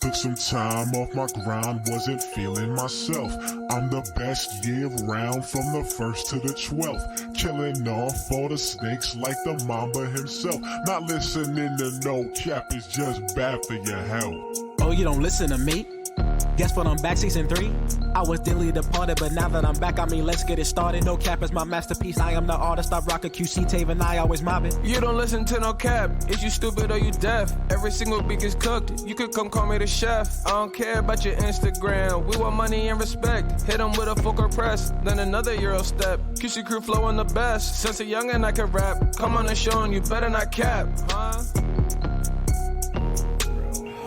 Took some time off my grind, wasn't feeling myself. I'm the best year round from the 1st to the 12th. Killing off all the snakes like the mamba himself. Not listening to no cap, it's just bad for your health. Oh, you don't listen to me? Guess what, I'm back, season 3? I was dearly departed, but now that I'm back, I mean, let's get it started. No cap is my masterpiece, I am the artist. I rock a QC tape and I always mob it. You don't listen to no cap, is you stupid or you deaf? Every single beat is cooked, you could come call me the chef. I don't care about your Instagram, we want money and respect. Hit them with a full court press, then another Euro step. QC crew flowing the best, since a youngin' I can rap. Come on the show and you better not cap, huh?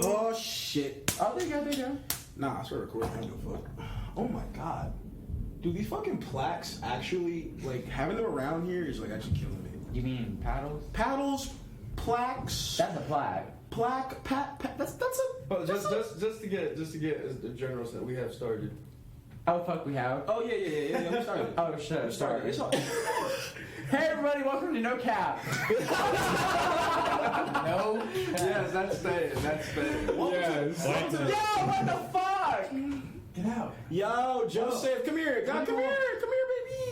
Oh shit. Oh, there you go. Nah, I swear recording. I don't give a fuck. Oh my god. Dude, these fucking plaques actually, like, having them around here is, like, actually killing me. You mean paddles? Paddles, plaques. That's a plaque. That's a... But just to get the general set, we have started. Oh, fuck, we have? Oh, yeah, we started. Oh, shit, sorry. It's all... Hey, everybody, welcome to No Cap. No Cap. Yes, that's staying. Yes. Yo, what the fuck? Get out. Yo, Joseph, come here. God, come here,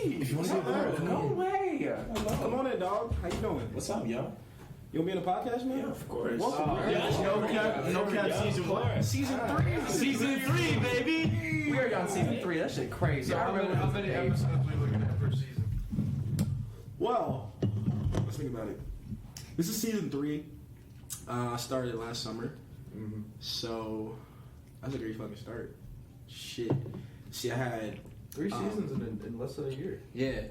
baby. If you want to get there, No way. Come on in, dog. How you doing? What's up, yo? You want to be in a podcast, man? Yeah, of course. Welcome. No cap season 1. Season 3. Season 3, baby. We are on season 3. That shit crazy. So I how remember many episodes we looking at per season? Well, let's think about it. This is season 3. I started last summer. Mm-hmm. So, that's a great fucking start. Shit. See, I had... 3 seasons in less than a year. Yeah.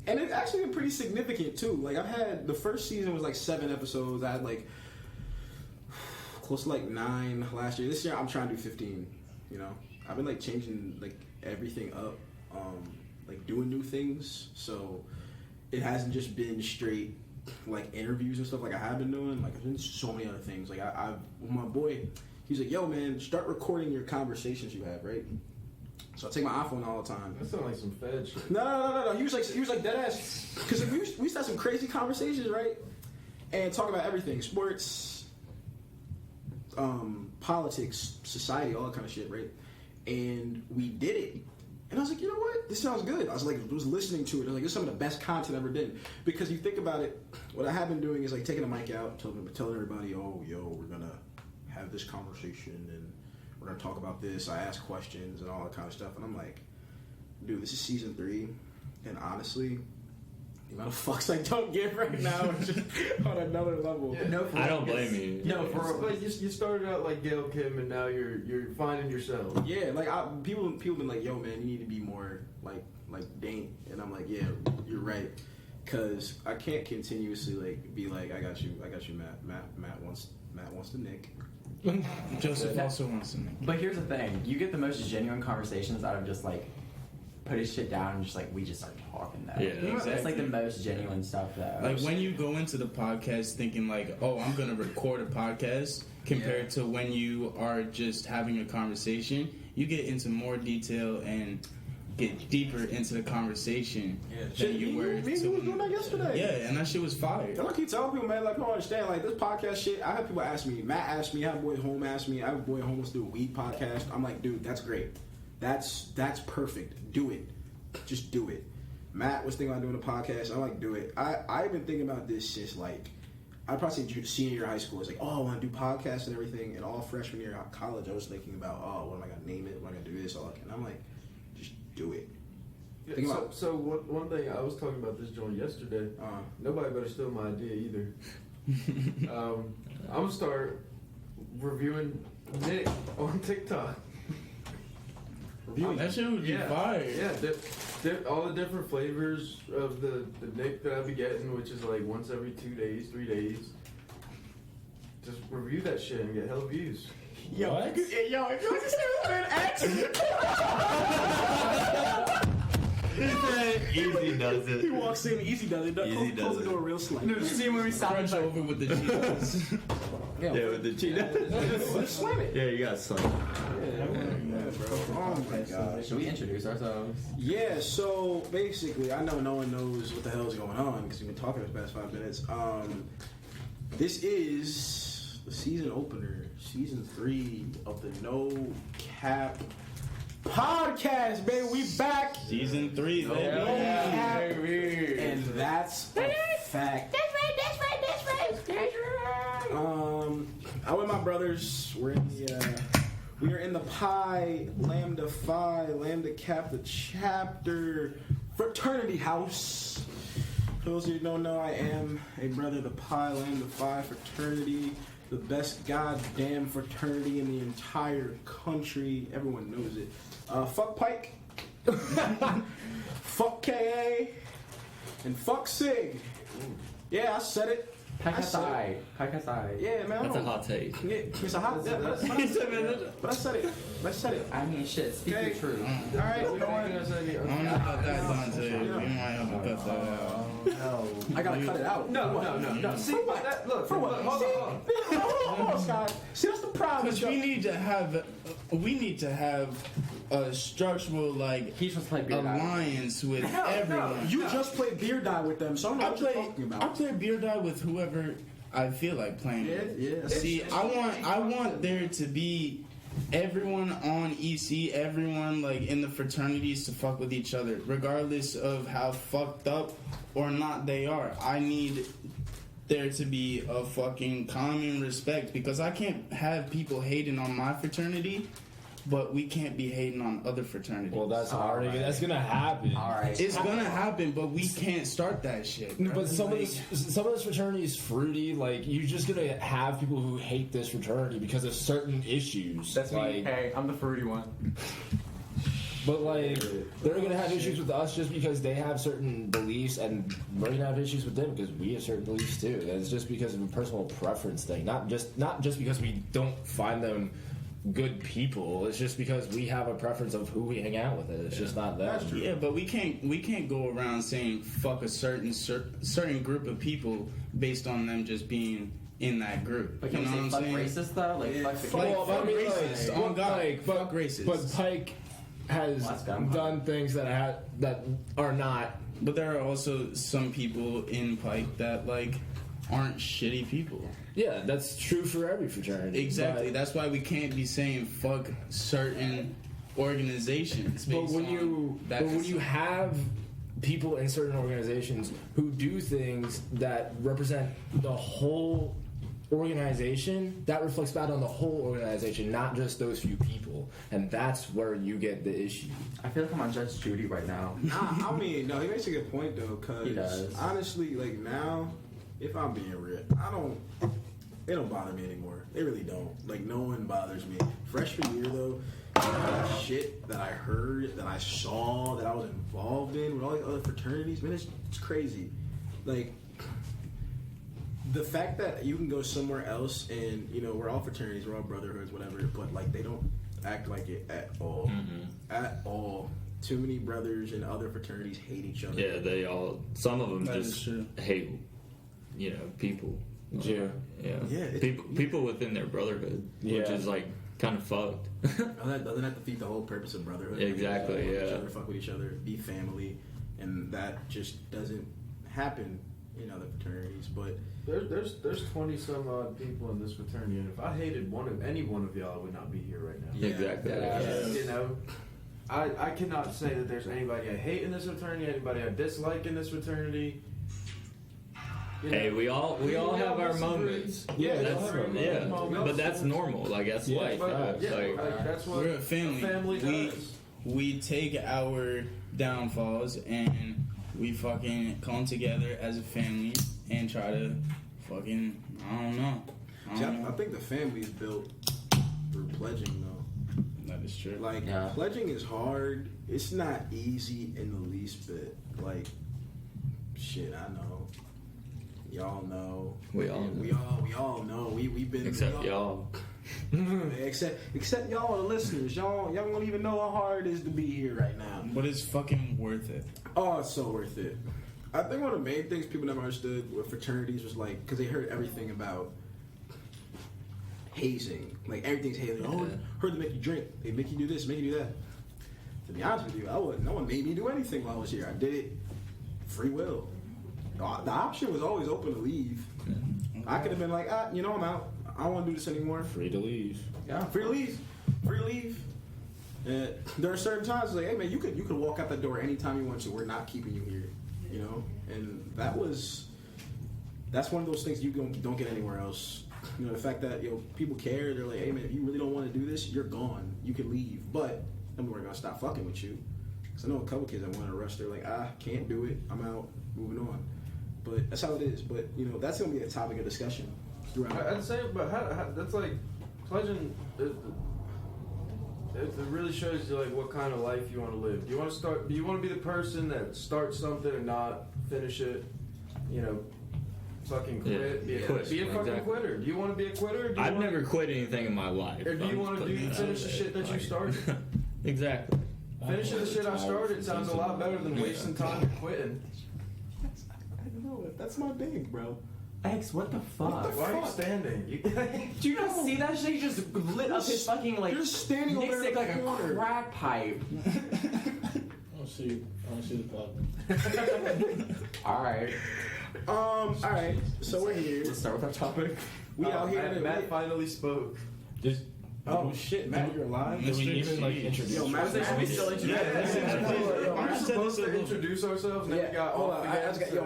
And it's actually been pretty significant, too. Like, I've had... The first season was, like, 7 episodes. I had, like, close to, like, 9 last year. This year, I'm trying to do 15, you know? I've been, like, changing, like, everything up. Like, doing new things. So, it hasn't just been straight, like, interviews and stuff like I have been doing. Like, I've been so many other things. Like, I've... My boy, he's like, yo, man, start recording your conversations you have, right? So I take my iPhone all the time. That sounds like some Fed shit. No. He was like dead ass. Because we used to have some crazy conversations, right? And talk about everything: sports, politics, society, all that kind of shit, right? And we did it. And I was like, you know what? This sounds good. I was listening to it. I was like, this is some of the best content I've ever done. Because you think about it, what I have been doing is like taking a mic out, telling everybody, oh, yo, we're gonna have this conversation and we're gonna talk about this. I ask questions and all that kind of stuff, and I'm like, dude, this is season 3, and honestly, the amount of fucks I don't give right now is just on another level. Yeah. No, I don't blame you. No, for Like you started out like Gail Kim, and now you're finding yourself. Yeah, like people been like, yo, man, you need to be more like Dane, and I'm like, yeah, you're right, because I can't continuously like be like, I got you, Matt wants the Nick. Joseph also wants something. But here's the thing. You get the most genuine conversations out of just, like, putting shit down and just, like, we just start talking, though. Yeah, exactly. It's, like, the most genuine stuff, though. Like, when you go into the podcast thinking, like, oh, I'm going to record a podcast, compared to when you are just having a conversation, you get into more detail and get deeper into the conversation than you were. Me and you was doing that yesterday. Yeah, and that shit was fire. I keep telling people, man, like, I don't understand, like, this podcast shit, I have people ask me, Matt asked me, I have a boy at home ask me, I have a boy at home wants to do a weed podcast. I'm like, dude, that's great. That's perfect. Do it. Just do it. Matt was thinking about doing a podcast. I'm like, do it. I've been thinking about this since, like, I'd probably say senior year of high school. It's like, oh, I want to do podcasts and everything. And all freshman year of college, I was thinking about, oh, what am I going to name it? What am I going to do this? All that. And I'm like, just do it. Yeah, so one thing, I was talking about this joint yesterday. Nobody better steal my idea either. I'm going to start reviewing Nick on TikTok. That shit would be fire. Yeah, all the different flavors of the Nick that I be getting, which is like once every 2 days, 3 days. Just review that shit and get hell views. Yo, if you understand Easy does it. He walks in, easy does it. Close the door real slight. No, see when we sound Crunch over with the Cheetos. Yeah, with the Cheetos. Slam it. Yeah, you got slam. Oh my god. Should we introduce ourselves? Yeah, so basically, I know no one knows what the hell is going on because we've been talking for the past 5 minutes. This is the season opener, season 3 of the No Cap podcast, baby. We back. Season 3, No baby. Cap. And that's a fact. That's right. I with my brothers, we are in the Pi Lambda Phi Lambda Kappa chapter fraternity house. For those of you who don't know, I am a brother of the Pi Lambda Phi fraternity, the best goddamn fraternity in the entire country. Everyone knows it. Fuck Pike, fuck KA, and fuck Sig. Yeah, I said it. Pakasai. Yeah, man. That's a hot take. Yeah, it's a hot. But I said it. I mean, shit. Speak the truth. All right, you know what? I don't know about that, Dante. We might have to cut that out. I gotta cut it out. No. See, look. Hold on. Scott. See, that's the problem. Because we need to have a structural He's supposed to play beer alliance with everyone. You just played beer die with them, so I don't know what you're talking about. I play beer die with whoever I feel like playing with. Yeah. See, I want there to be everyone on EC, everyone in the fraternities to fuck with each other, regardless of how fucked up or not they are. I need there to be a fucking common respect, because I can't have people hating on my fraternity, but we can't be hating on other fraternities. Well, that's gonna happen. All right. It's gonna happen, but we can't start that shit. No, but some of this fraternity is fruity. You're just gonna have people who hate this fraternity because of certain issues. That's me. Hey, I'm the fruity one. But they're gonna have issues with us just because they have certain beliefs, and we're gonna have issues with them because we have certain beliefs too. And it's just because of a personal preference thing, not just because we don't find them good people. It's just because we have a preference of who we hang out with. It's just not them. Yeah, but we can't go around saying fuck a certain group of people based on them just being in that group. But you know what I'm saying? Racist though, Fuck racist. On God, fuck racist. But Pike has done things that are not. But there are also some people in Pike that aren't shitty people. Yeah, that's true for every fraternity. Exactly. That's why we can't be saying fuck certain organizations. But when you have people in certain organizations who do things that represent the whole organization, that reflects back on the whole organization, not just those few people, and that's where you get the issue. I feel like I'm on Judge Judy right now. I mean, no, he makes a good point though, because honestly, now, if I'm being real, it don't bother me anymore. It really don't. No one bothers me. Freshman year though, shit that I heard, that I saw, that I was involved in with all the other fraternities, man, it's crazy. The fact that you can go somewhere else and, we're all fraternities, we're all brotherhoods, whatever, but they don't act like it at all. Mm-hmm. At all. Too many brothers in other fraternities hate each other. Yeah, some of them That just hate, people. Yeah. People within their brotherhood, which is kind of fucked. That doesn't have to defeat the whole purpose of brotherhood. Exactly, Each other, fuck with each other, be family, and that just doesn't happen in other fraternities. But there's 20 some odd people in this fraternity, and if I hated any one of y'all, I would not be here right now. Yeah, exactly. I cannot say that there's anybody I hate in this fraternity, anybody I dislike in this fraternity. Hey, we all have our moments. But that's normal. That's life. That's what we're a family. Does. We take our downfalls and we fucking come together as a family and try to fucking I think the family is built through pledging though. That is true. Pledging is hard. It's not easy in the least bit. Shit, I know. Y'all know. We all know. We've been. Except y'all. Except y'all, the listeners. Y'all don't even know how hard it is to be here right now. But it's fucking worth it. Oh, it's so worth it. I think one of the main things people never understood with fraternities was because they heard everything about hazing. Everything's hazing. Oh, heard they make you drink. They make you do this, make you do that. To be honest with you, no one made me do anything while I was here. I did it free will. The option was always open to leave. I could have been I'm out. I don't want to do this anymore. Free to leave. Yeah, free to leave. Free to leave. And there are certain times like, hey man, you could walk out the door anytime you want to. We're not keeping you here. You know, and that's one of those things you don't get anywhere else. You know, the fact that people care. They're like, hey man, if you really don't want to do this, you're gone. You can leave, but we're gonna stop fucking with you. Because I know a couple kids that want to rush. They're like, can't do it. I'm out. Moving on. But that's how it is. But that's gonna be a topic of discussion throughout. I'd say, but how that's like pledging. It really shows you like what kind of life you want to live. Do you want to be the person that starts something and not finish it? Fucking quit. Yeah, be a fucking quitter. Do you want to be a quitter? I've never quit anything in my life. Or do you want to finish the shit that you started? Exactly. Finishing the shit I started sounds a lot better than wasting time and quitting. I know it. That's my thing, bro. X, what the fuck? Why are you standing? Do you not see that shit? He just lit up his fucking like. You're just standing over there like a crack pipe. I don't see the problem. Alright. Alright. So we're here. Let's start with our topic. We out here. Matt finally spoke. Oh shit, Matt, you're alive? Did we even introduce? Yo, Matt, Should we still introduce? We're supposed to introduce ourselves. And then we got hold on.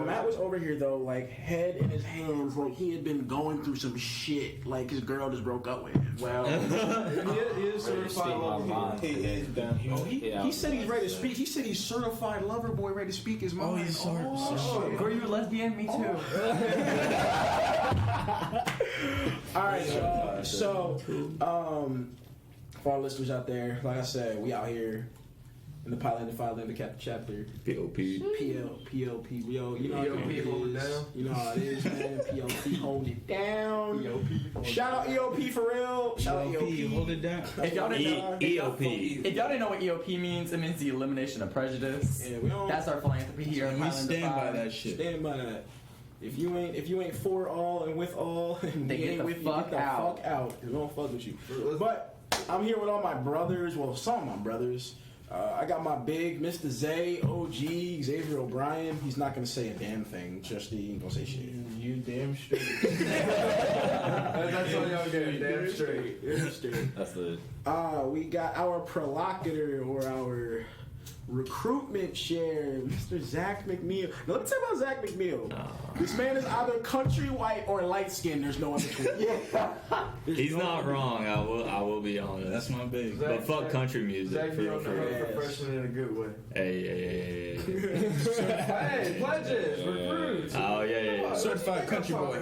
Matt was over here though, like head in his hands, like he had been going through some shit. Like his girl just broke up with him. Well, he is certified. He said he's ready to speak. He said he's certified lover boy, ready to speak his mind. Oh, he's sorry. Girl, you a lesbian? Me too. All right, y'all. So, for our listeners out there, like I said, we out here in the pilot and the file in the chapter. POP. PLP. Yo, you know how it is. You know how it is, man. PLP hold it down. Shout out EOP for real. Shout out EOP. Hold it down. If y'all didn't know, EOP. if y'all didn't know what EOP means, it means the elimination of prejudice. Yeah, we don't. That's our philanthropy here. And we stand by that shit. Stand by that. If you ain't for all and with all, and They we get ain't the with you, fuck get the out. fuck out. We don't fuck with you. But I'm here with all my brothers. Well, some of my brothers. I got my big Mr. Zay, OG, Xavier O'Brien. He's not gonna say a damn thing. Just he ain't gonna say shit. You damn straight. That's all y'all get. Damn straight. Damn straight. That's the. We got our provocateur or our recruitment share, Mr. Zach McNeil. Now, let me tell you about Zach McNeil. This man is either country white or light skinned. There's no in between. He's not wrong. I will be honest. That's my big. But fuck country music. Zach, For you're real, on for the real. road for freshman in a good way. Hey. Hey, pledges, recruits. Oh yeah. Certified country boy.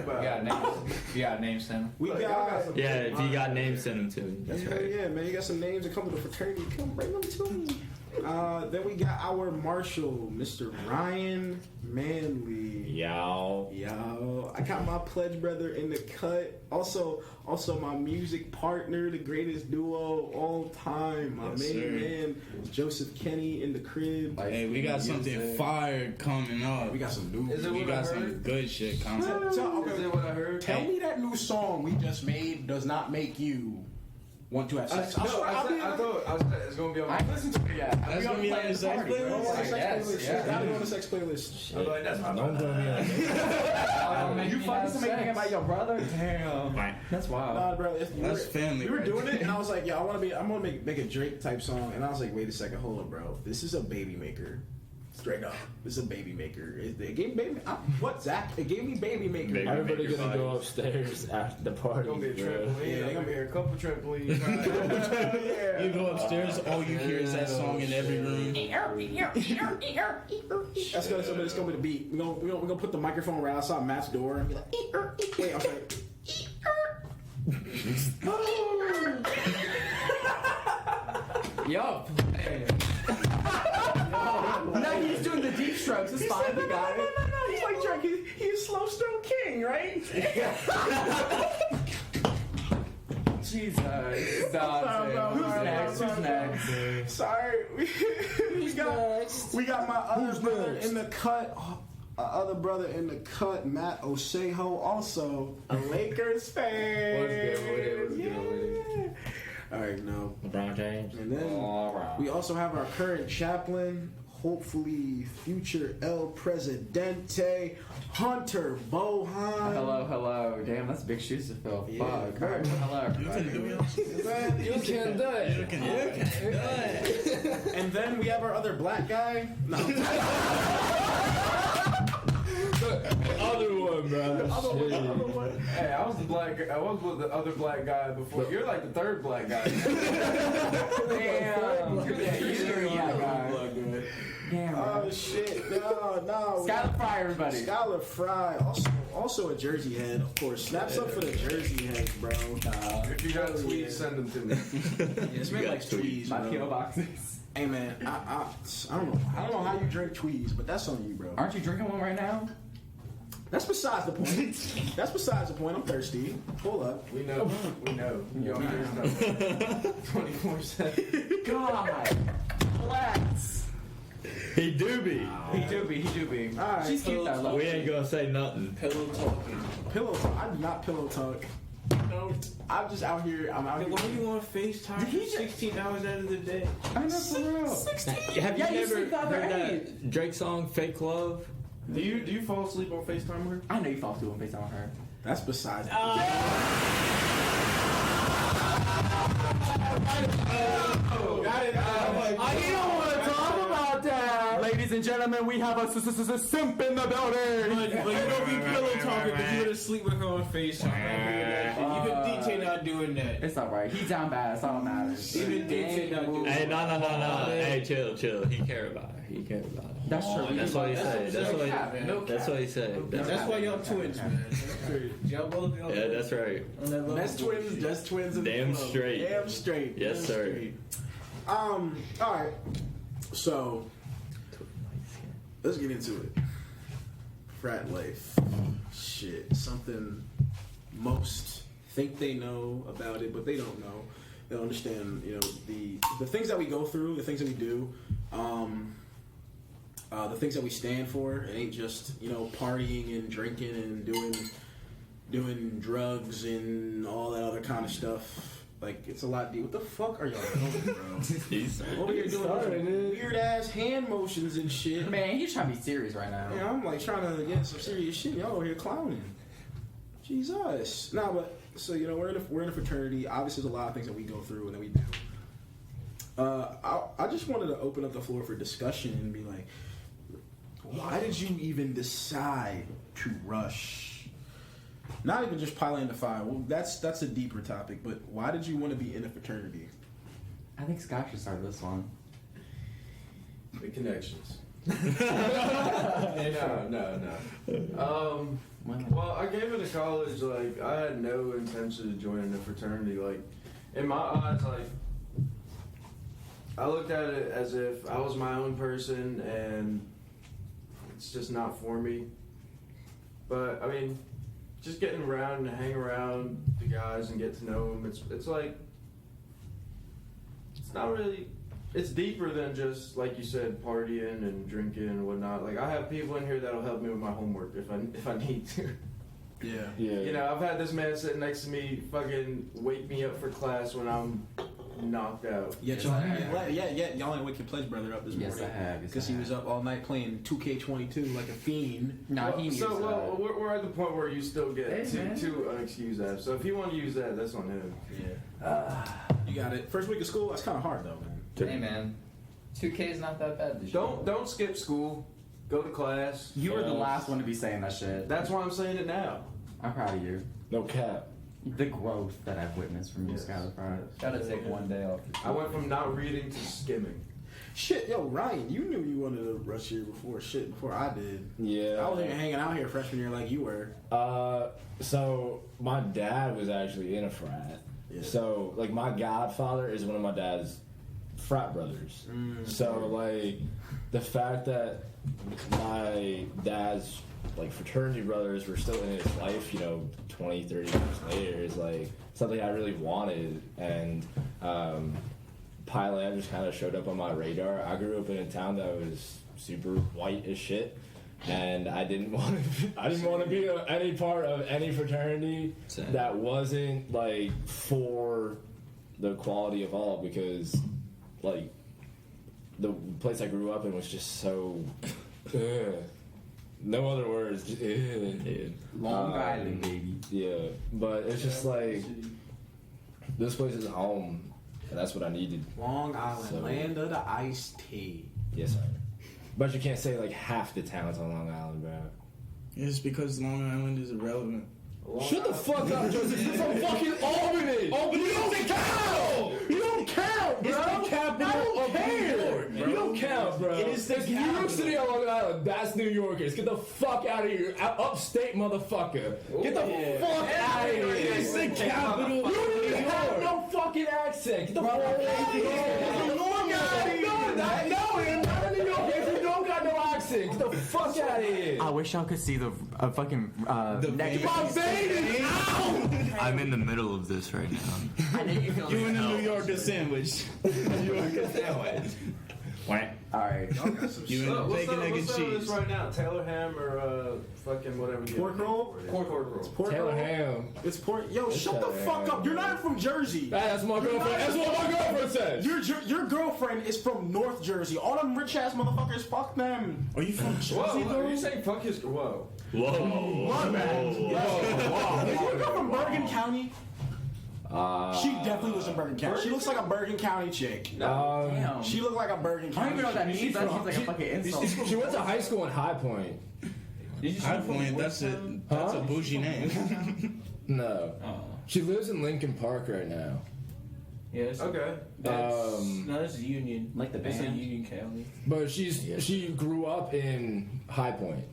You got names, Tim. We got. Yeah, if you got names, send them to me. That's right. Yeah, man. You got some names that come to the fraternity. Come bring them to me. Then we got our marshal, Mr. Ryan Manley. Yo. I got my pledge brother in the cut. Also my music partner, the greatest duo all time. My main man, Joseph Kenny in the crib. Hey, we got something fire coming up. We got some new. We got some good shit coming. Is it what I heard? Tell me that new song we just made does not make you want to have sex. I thought it's gonna be on my Listen to it yet. That's gonna be on the sex playlist? Gotta be on the sex playlist. I'm like, that's my Don't put me on. You fucking something about your brother? Damn. That's wild. Nah, bro, That's family. We were right doing there. it, and I was like, "Yo, I'm gonna make a Drake type song," and I was like, "Wait a second, hold up, bro. This is a baby maker, straight up. This is a baby maker. It gave me baby. What, Zach? It gave me baby maker. Baby Everybody maker gonna go vibes. upstairs after the party. Gonna be a bro. trampoline. Yeah, I'm gonna hear a couple trampolines. You go upstairs, all you hear is that song in every room. That's gonna be the beat. We're gonna put the microphone right outside Matt's door and be like, wait, I'm sorry. Yo. Now he's doing the deep strokes. It's fine. We got it. No. He's like Drake. He's slow stroke king, right? Jesus. Who's next? Sorry. We got my other brother in the cut. Matt Osejo, also a Lakers fan. What's good? All right, no. LeBron James. And then we also have our current chaplain, hopefully future El Presidente, Hunter Bohan. Hello. Damn, that's big shoes to fill. Yeah, Fuck. bro. Hello, everybody. You can do it. And then we have our other black guy. No. Other one, bro. Other one. Hey, I was with the other black guy before. You're like the third black guy. Damn. Yeah, you're the guy. Damn. Oh shit! No. Skylar Fry, everybody. Skylar Fry, also a Jersey head, of course. Snaps up for the Jersey heads, bro. If you got tweets, send them to me. Yeah, this man likes tweeds, My bro. PO boxes. Hey man, I don't know. I don't know how you drink tweeds, but that's on you, bro. Aren't you drinking one right now? That's besides the point. That's besides the point. I'm thirsty. Hold up. We know. You don't hear stuff 24/7. God. Relax. He do be. He do be. All right. She's cute though. We ain't gonna say nothing. Pillow talking. Pillow talk. I do not pillow talk. No, I'm just out here. I'm out here. Why do you want FaceTime Did he for 16 hours out of the day? I know for real. 16. Have Yeah, you you never sleep the other heard eight. that Drake song "Fake Love"? Do you fall asleep on FaceTime with her? I know you fall asleep on FaceTime on her. That's besides. Oh, Got it. you don't want to talk about that. Ladies and gentlemen, we have a simp in the building. But you don't be pillow talking because you were asleep with her on FaceTime. You could DJ not doing that. It's alright. He's down bad. That's all that matters. Even DJ not doing Hey, that. no. Hey, chill. He care about her. That's true. That's what he said. That's what he said. That's why y'all twins, man. That's crazy. Y'all both. Yeah, that's right. That's twins. That's twins. In Damn the club. straight. Damn straight. Yes, Damn sir. straight. All right. So let's get into it. Frat life. Shit. Something most think they know about it, but they don't know. They don't understand. The things that we go through, the things that we do. The things that we stand for. It ain't just partying and drinking and doing drugs and all that other kind of stuff. Like, it's a lot deep. What the fuck are y'all doing, bro? Over here doing weird ass hand motions and shit. Man, he's trying to be serious right now. Yeah, I'm like trying to get some serious shit. Y'all over here clowning. Jesus. Nah, but so we're in a fraternity. Obviously, there's a lot of things that we go through and that we do. I just wanted to open up the floor for discussion and be like, why did you even decide to rush? Not even just piling into fire. Well, that's a deeper topic. But why did you want to be in a fraternity? I think Scott should start this one. The connections. No. Well, I came into college, like, I had no intention of joining a fraternity. Like, in my eyes, like, I looked at it as if I was my own person and it's just not for me. But, I mean, just getting around and hang around the guys and get to know them, it's like, it's not really, it's deeper than just, like you said, partying and drinking and whatnot. Like, I have people in here that'll help me with my homework if I need to. Yeah. I've had this man sitting next to me fucking wake me up for class when I'm knocked out. Y'all ain't wake your pledge brother up this morning. Yes, I have. Because he was up all night playing 2K22 like a fiend. No, he needs we're at the point where you still get two unexcused apps. So if you want to use that, that's on him. Yeah. You got it. First week of school, that's kind of hard though, man. Hey, man. 2K is not that bad this year. Don't skip school. Go to class. You were the last one to be saying that shit. That's why I'm saying it now. I'm proud of you. No cap. The growth that I've witnessed from you, Skylar Fry. Gotta take one day off. I went from not reading to skimming. Shit, yo, Ryan, you knew you wanted to rush here before I did. Yeah. I wasn't even hanging out here freshman year like you were. So my dad was actually in a frat. Yeah. So, like, my godfather is one of my dad's frat brothers. So, like, the fact that my dad's, like, fraternity brothers were still in his life, 20, 30 years later is, like, something I really wanted. And Pylam just kind of showed up on my radar. I grew up in a town that was super white as shit. And I didn't want to be any part of any fraternity that wasn't like for the quality of all, because like the place I grew up in was just so. No other words. Just, Long Island, baby. Yeah, but it's just like this place is home, and that's what I needed. Long Island, So- land of the iced tea. Yes, sir. But you can't say like half the towns on Long Island, bro. It's because Long Island is irrelevant. Shut the fuck up, Joseph. You're from fucking Albany. Albany, you don't count. You don't count, bro. It's the capital of New York, bro. You don't count, bro. It is the New York City on Long Island. That's New Yorkers. Get the fuck out of here, upstate motherfucker. Get the fuck out of here. It's the capital. You don't even have no fucking accent. Get the fuck out of here. Not in New York. If you don't got no accent, get the fuck out of here. I wish y'all could see the fucking neck. My baby. Ow! I'm in the middle of this right now. I know you feel You in a New Yorker sandwich. New Yorker sandwich. Alright. You in a bacon, egg, and What's cheese. this right now? Taylor ham or fucking whatever. Pork roll? Pork roll. Pork Taylor roll? Ham. It's pork. Yo, shut the Taylor fuck ham. up. You're not from Jersey. That's my girlfriend. That's what my girlfriend says. Your girlfriend is from North Jersey. All them rich ass motherfuckers, fuck them. Are you from Jersey, Whoa, though? are you saying fuck his? Whoa. Whoa. My bad. Is your girl from Bergen County? She definitely was in Bergen County. She looks like a Bergen County chick. Damn. She looked like a Bergen I don't County even know what that chick. means. That seems like a fucking insult. She went to high school in High Point. High Point, that's a bougie name. No. She lives in Lincoln Park right now. Yeah, it's Okay. no, that's Union. Like the It's band. in Union County. But she grew up in High Point.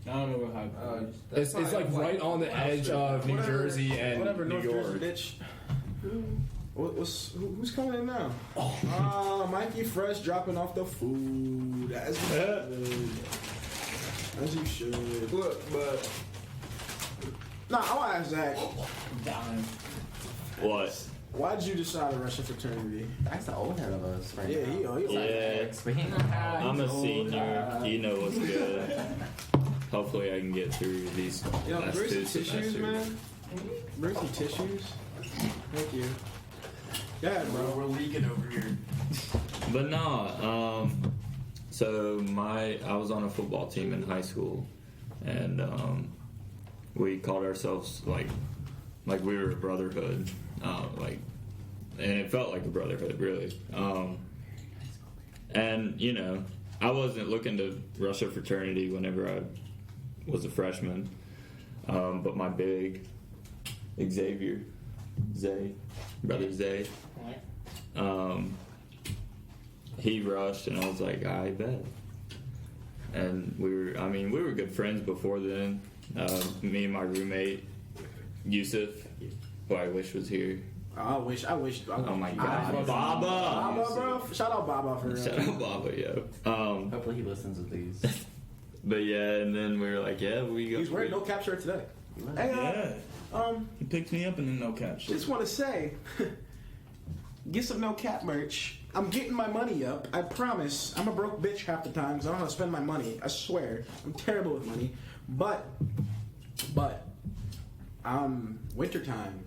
I don't know what High Point is. It's like right on the edge of New Jersey and Whatever, New North York. Jersey, bitch. Who's coming in now? Mikey Fresh dropping off the food. As you should. As you should. Look, but Nah, I want to ask Zach. Dime. What? Why'd you decide to rush a fraternity? That's the old head of us right Yeah, now. he Yeah. But he ain't I'm a senior. You know what's good. Hopefully I can get through these Yo, last bring some two tissues, semesters. man. Bring some tissues. Thank you. Yeah, bro. We're leaking over here. But no, so I was on a football team in high school, and we called ourselves like we were a brotherhood, and it felt like a brotherhood really. And you know, I wasn't looking to rush a fraternity whenever I was a freshman, but my big Xavier, brother Zay. He rushed, and I was like, I bet. And we were good friends before then. Me and my roommate, Yusuf, who I wish was here. I wish. Oh my God, Baba! Baba, bro. Shout out Baba for real. Shout out Baba, yo. Hopefully he listens to these. But yeah, and then we were like, yeah, we go. He's wearing no cap shirt today. Hey, Yeah. He picked me up in the no cap shit. just want to say, get some no cap merch. I'm getting my money up. I promise. I'm a broke bitch half the time because I don't know how to spend my money. I swear. I'm terrible with money. But, wintertime.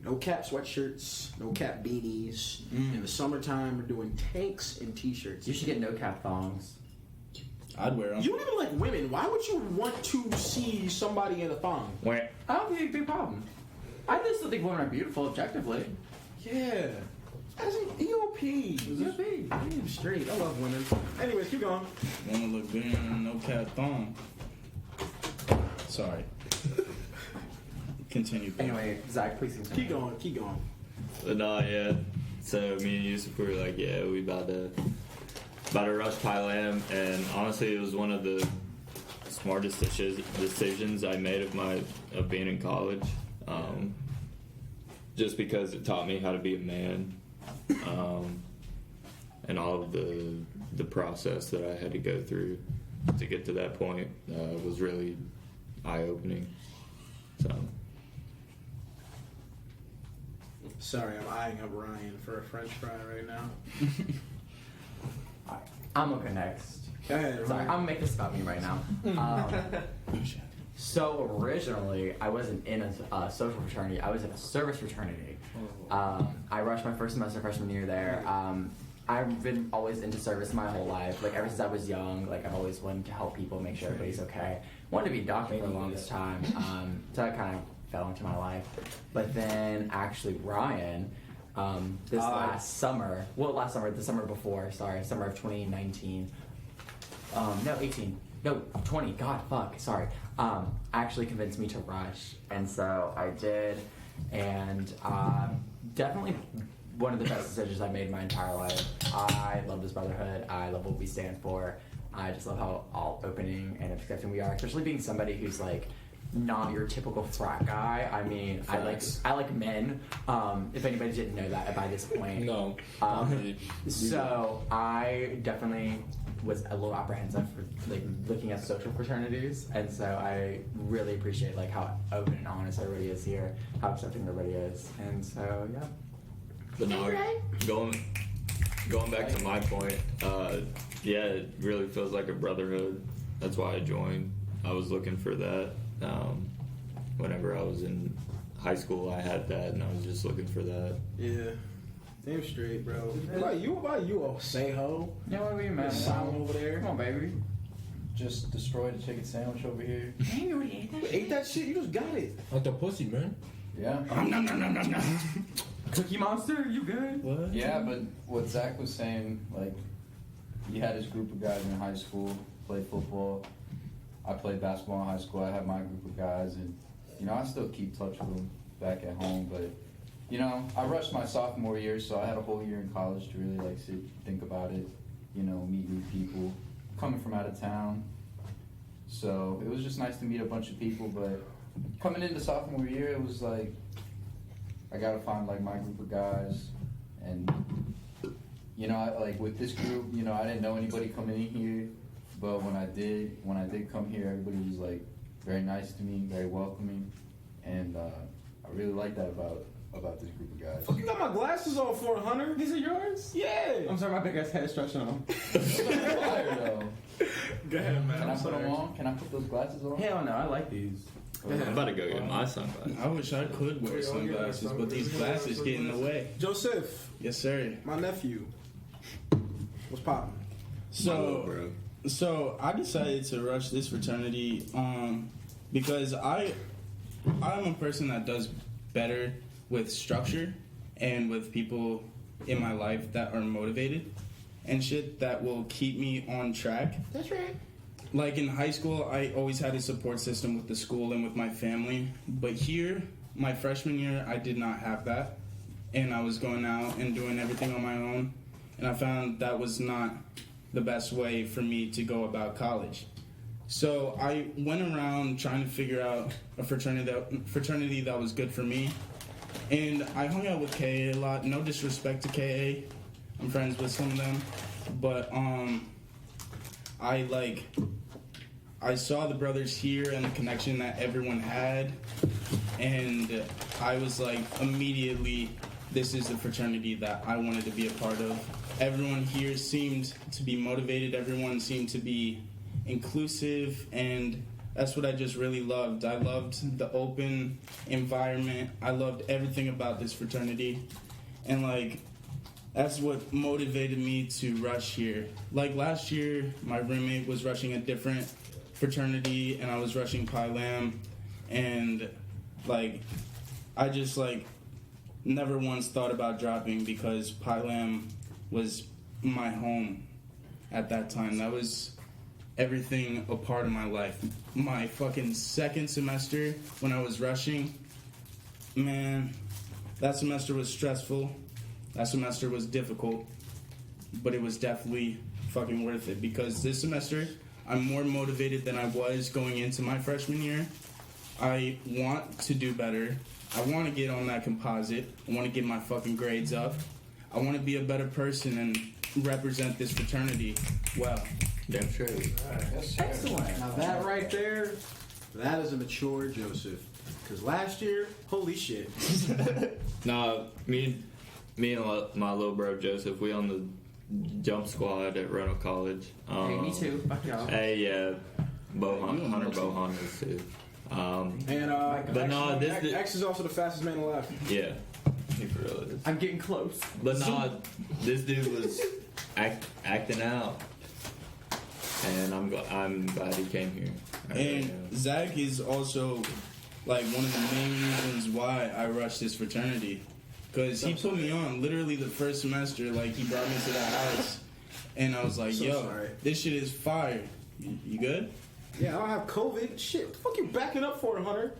No cap sweatshirts, no cap beanies. In the summertime, we're doing tanks and t-shirts. You should get no cap thongs. I'd wear them. You don't even like women. Why would you want to see somebody in a thong? Wait, I don't think it's a big problem. I just still think women are beautiful objectively. Yeah. As an EOP. EOP. I'm straight. I love women. Anyways, keep going. Want to look good in a no cap thong. Sorry. Continue. Anyway, Zach, please continue. Keep going. but no, yeah. So me and Yusuf were like, yeah, we about to rush Thailand, and honestly, it was one of the smartest decisions I made of being in college. Just because it taught me how to be a man, and all of the process that I had to go through to get to that point was really eye-opening. So. Sorry, I'm eyeing up Ryan for a French fry right now. Alright, I'm gonna go next. Go ahead, Sorry, Ryan. I'm gonna make this about me right now. So originally, I wasn't in a social fraternity. I was in a service fraternity. I rushed my first semester freshman year there. I've been always into service my whole life. Like ever since I was young, like I've always wanted to help people, make sure everybody's okay. Wanted to be a doctor for the longest time, so that kind of fell into my life. But then actually Ryan, the summer before, summer of 2019. No, 18. No, 20. God, fuck. Sorry. Actually convinced me to rush, and so I did, and definitely one of the best decisions I've made in my entire life. I love this brotherhood. I love what we stand for. I just love how all opening and accepting we are, especially being somebody who's like not your typical frat guy. I mean, I like men. If anybody didn't know that by this point. No. So I definitely was a little apprehensive for like looking at social fraternities, and so I really appreciate like how open and honest everybody is here, how accepting everybody is, and so yeah. But no, going back to my point, yeah, it really feels like a brotherhood. That's why I joined. I was looking for that. Whenever I was in high school, I had that, and I was just looking for that. Yeah. Damn straight, bro. What about you, oh say-ho? Yeah, what are you, man? Silent over there. Come on, baby. Just destroyed a chicken sandwich over here. You already ate that? Ate that shit? You just got it. Like the pussy, man. Yeah. Cookie Monster, you good? What? Yeah, but what Zach was saying, like, he had his group of guys in high school, played football. I played basketball in high school. I had my group of guys, and, you know, I still keep touch with them back at home, but, you know, I rushed my sophomore year, so I had a whole year in college to really, like, sit, think about it, you know, meet new people, coming from out of town. So it was just nice to meet a bunch of people, but coming into sophomore year, it was like, I gotta find, like, my group of guys, and, you know, like, with this group, you know, I didn't know anybody coming in here, but when I did come here, everybody was, like, very nice to me, very welcoming, and I really like that about this group of guys. Fuck, you got my glasses on for it, Hunter. These are yours? Yeah. I'm sorry, my big ass head stretching on. Fire, though. Go ahead, man. Can I put them on? Can I put those glasses on? Hell no, I like these. I'm about to go get my sunglasses. I wish I could wear sunglasses, but these glasses get in the way. Joseph, Yes, sir. my nephew. What's poppin'? So I decided to rush this fraternity because I'm a person that does better with structure and with people in my life that are motivated and shit that will keep me on track. That's right. Like in high school, I always had a support system with the school and with my family. But here, my freshman year, I did not have that. And I was going out and doing everything on my own. And I found that was not the best way for me to go about college. So I went around trying to figure out a fraternity that was good for me. And I hung out with KA a lot. No disrespect to KA. I'm friends with some of them. But I saw the brothers here and the connection that everyone had, and I was like, immediately, this is the fraternity that I wanted to be a part of. Everyone here seemed to be motivated, everyone seemed to be inclusive, and that's what I just really loved. I loved the open environment, I loved everything about this fraternity, and like, that's what motivated me to rush here. Like last year, my roommate was rushing a different fraternity, and I was rushing Pi Lam, and like, I just like never once thought about dropping because Pi Lam was my home at that time. That was everything a part of my life. My fucking second semester when I was rushing, man, that semester was stressful. That semester was difficult, but it was definitely fucking worth it because this semester I'm more motivated than I was going into my freshman year. I want to do better. I want to get on that composite. I want to get my fucking grades up. I want to be a better person and represent this fraternity well. Damn straight. Excellent. Now that right there, that is a mature Joseph. Because last year, holy shit. Nah, me and my little bro Joseph, we on the jump squad at Roanoke College. Hey, me too. Fuck y'all. Hey, yeah. Hunter Bohan is too. And but no, X is also the fastest man alive. Yeah. He for real is. I'm getting close. But nah, this dude was acting out, and I'm glad he came here. And Zach is also like one of the main reasons why I rushed this fraternity, because he put me on literally the first semester. Like he brought me to the house, and I was like, this shit is fire. You good? Yeah, I don't have COVID. Shit, what the fuck you backing up for, Hunter?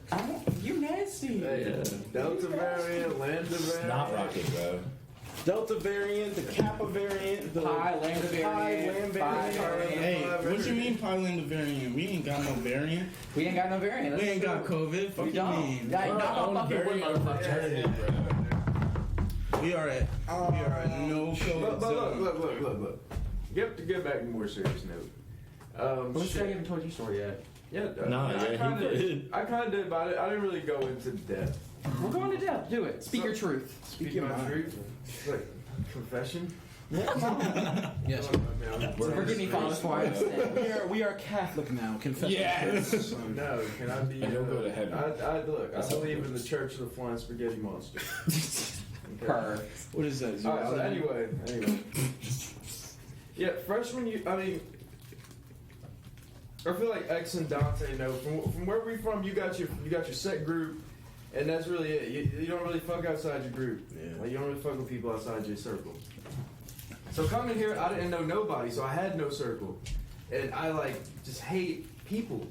You nasty. Hey, Delta variant, Lambda variant. Not rocket, bro. Delta variant, the Kappa variant, the Pi, Lambda variant, Phi variant. Hey, what you mean Pi Lambda variant? We ain't got no variant. We ain't got no variant. We ain't got COVID. Fuck you mean? Yeah, not a fucking Variant of fraternity, bro. We are at no COVID But zone. look. You have to get back to a more serious note. Let's not even told your story yet. Yeah, he did. I kind of did, but I didn't really go into depth. We're going to depth. Do it. Speak your truth. Speak my truth. Like, confession? Yes. Forgive me, Father, for I have sinned. We are Catholic now. Confess. Yes. No, can I be? And you'll go to heaven. I believe in the Church of the Flying Spaghetti Monster. Per. What is that? Alright, so anyway. Yeah, freshman year, I feel like X and Dante know from where we from. You got your set group, and that's really it. You don't really fuck outside your group. Yeah. Like you don't really fuck with people outside your circle. So coming here, I didn't know nobody, so I had no circle, and I just hate people.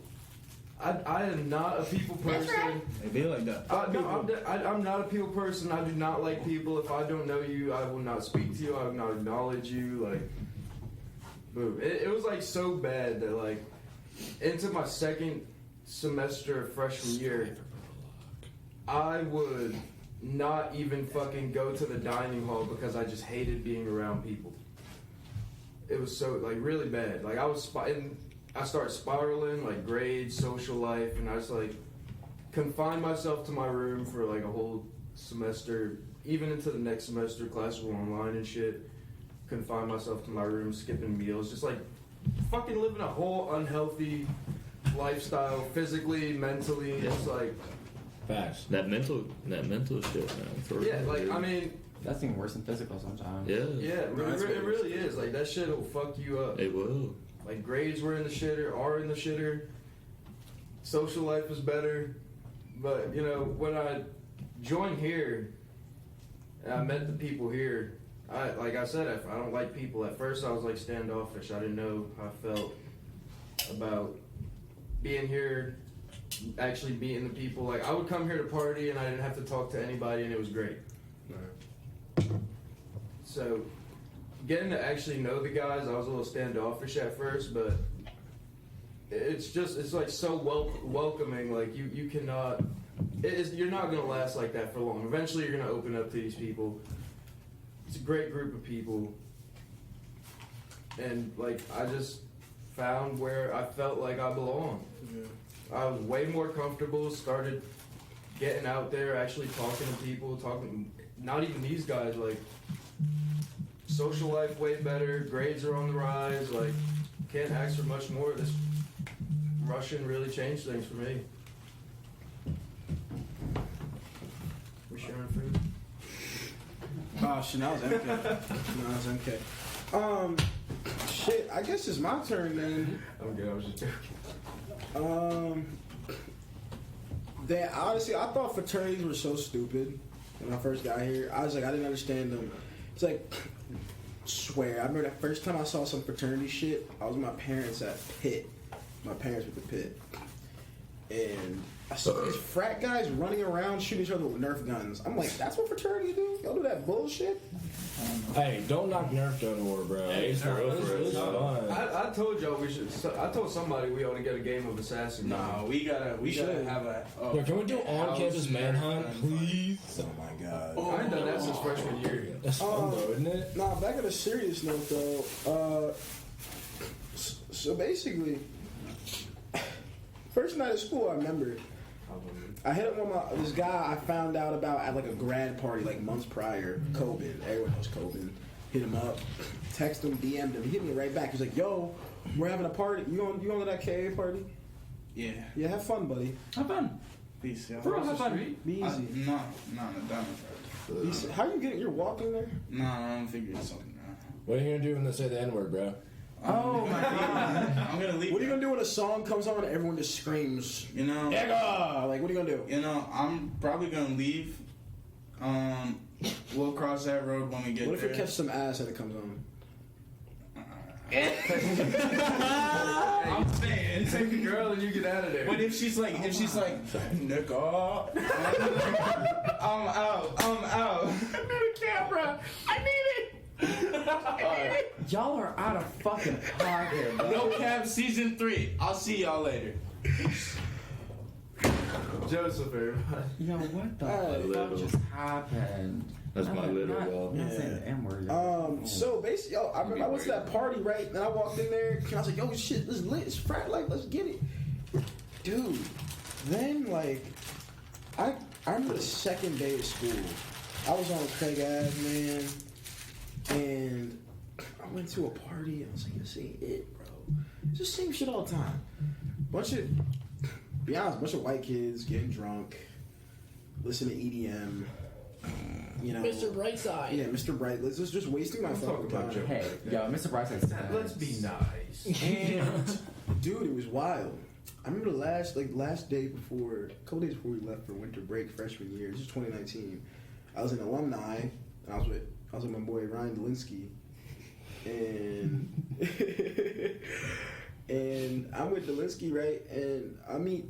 I am not a people person. They be like that. I'm not a people person. I do not like people. If I don't know you, I will not speak to you. I will not acknowledge you. Like, boom. It was like so bad that like into my second semester of freshman year, I would not even fucking go to the dining hall because I just hated being around people. It was so like really bad. Like I started spiraling, like grades, social life, and I was like confined myself to my room for like a whole semester, even into the next semester. Classes were online and shit. Confined myself to my room, skipping meals, just like fucking living a whole unhealthy lifestyle, physically, mentally. It's like Facts. That mental shit, man. For yeah, real, like dude. I mean, That's even worse than physical sometimes. Yeah. yeah, it really is. Like that shit will fuck you up. It will. Like grades were in the shitter, are in the shitter. Social life was better, but you know when I joined here, and I met the people here. Like I said, I don't like people. At first, I was like standoffish. I didn't know how I felt about being here, actually meeting the people. Like I would come here to party, and I didn't have to talk to anybody, and it was great. So, getting to actually know the guys, I was a little standoffish at first, but it's like so welcoming. Like you cannot, you're not gonna last like that for long. Eventually, you're gonna open up to these people. It's a great group of people, and like I just found where I felt like I belonged. Yeah. I was way more comfortable. Started getting out there, actually talking to people, not even these guys, like social life way better, grades are on the rise, like can't ask for much more. This Russian really changed things for me. We sharing food? Oh shit, that was MK. Shit, I guess it's my turn then. I'm good, I was just joking. Honestly, I thought fraternities were so stupid when I first got here. I didn't understand them. It's like, swear, I remember the first time I saw some fraternity shit, I was with my parents at Pitt. My parents were at the Pitt. And I saw these frat guys running around shooting each other with Nerf guns. I'm like, that's what fraternities do? Y'all do that bullshit? Hey, don't knock Nerf gun war, bro. Hey, It's fun. I told y'all we should. I told somebody we ought to get a game of Assassin. No, we gotta have a. Yo, can we do on-campus manhunt, please? Oh my god. I ain't done that since freshman year. That's fun though, isn't it? Nah, back on a serious note though. So basically, first night of school, I remember I hit up this guy I found out about at like a grad party like months prior. Coben, everyone knows Coben. Hit him up, text him, DM'd him. He hit me right back. He's like, "Yo, we're having a party. You going to that KA party? Yeah. Yeah, have fun, buddy. Have fun. Peace, y'all. Bro, have fun. Be easy." No, in the diamond. How you getting? You're walking there? Nah, I'm figuring something out. What are you gonna do when they say the N-word, bro? Oh my god. I'm gonna leave. What are you gonna do when a song comes on and everyone just screams? You know, Nigga! Like, what are you gonna do? You know, I'm probably gonna leave. We'll cross that road when we get What if there. it catches some ass and it comes on? I'm saying, Take a girl and you get out of there. but if she's like, nigga, I'm out. I need a camera! I need it! Y'all are out of fucking pocket, bro. No Cap season 3. I'll see y'all later. Joseph, everybody. Yo, what the little. fuck just happened? That's my little ball. Not saying the N-word. So basically, I remember I went to that party, right? And I walked in there, and I was like, yo, shit, this is lit, it's frat, like, let's get it. Dude, then, like, I remember the second day of school. I was on Craig Ave, man, and I went to a party, and I was like, this ain't it, bro. It's the same shit all the time. Be honest, bunch of white kids getting drunk, listen to EDM. You know, Mr. Brightside. Yeah, Mr. Bright. Let's just wasting my fucking time. Hey, yo, Mr. Brightside. Let's be nice. And dude, it was wild. I remember the last day before, a couple days before we left for winter break freshman year. This is 2019. I was an alumni, and I was with my boy Ryan Delinsky, and and I'm with Delinsky, right? And I meet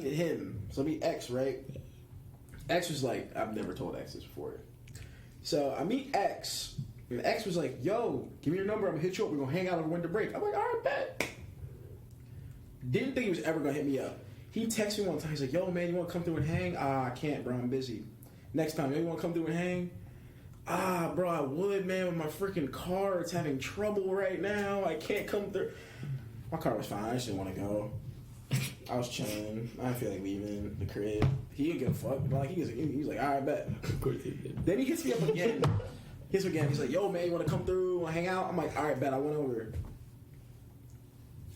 him. So I meet X, right? X was like, I've never told X this before. So I meet X, and X was like, yo, give me your number, I'm gonna hit you up, we're gonna hang out over winter break. I'm like, alright, bet. Didn't think he was ever gonna hit me up. He texted me one time, he's like, yo man, you wanna come through and hang? I can't, bro, I'm busy. Next time, yo, you wanna come through and hang? Bro, I would, man, with my freaking car, it's having trouble right now, I can't come through. My car was fine, I just didn't wanna go. I was chilling. I didn't feel like leaving the crib. He didn't give a fuck. But like he was like, all right, bet. Of course he did. Then he hits me up again. He's like, yo, man, you want to come through? Want to hang out? I'm like, all right, bet. I went over.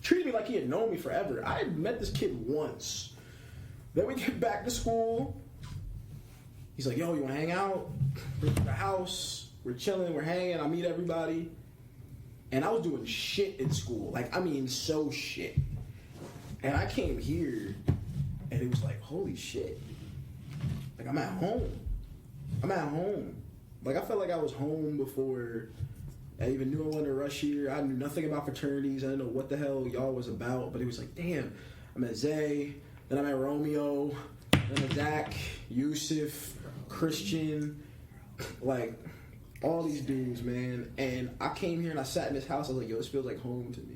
Treated me like he had known me forever. I had met this kid once. Then we get back to school. He's like, yo, you want to hang out? We're at the house. We're chilling. We're hanging. I meet everybody. And I was doing shit in school. Like, I mean, so shit. And I came here, and it was like, holy shit. Like, I'm at home. Like, I felt like I was home before I even knew I wanted to rush here. I knew nothing about fraternities. I didn't know what the hell y'all was about. But it was like, damn, I met Zay, then I met Romeo, then I met Zach, Yusuf, Christian, like, all these dudes, man. And I came here, and I sat in this house. I was like, yo, this feels like home to me.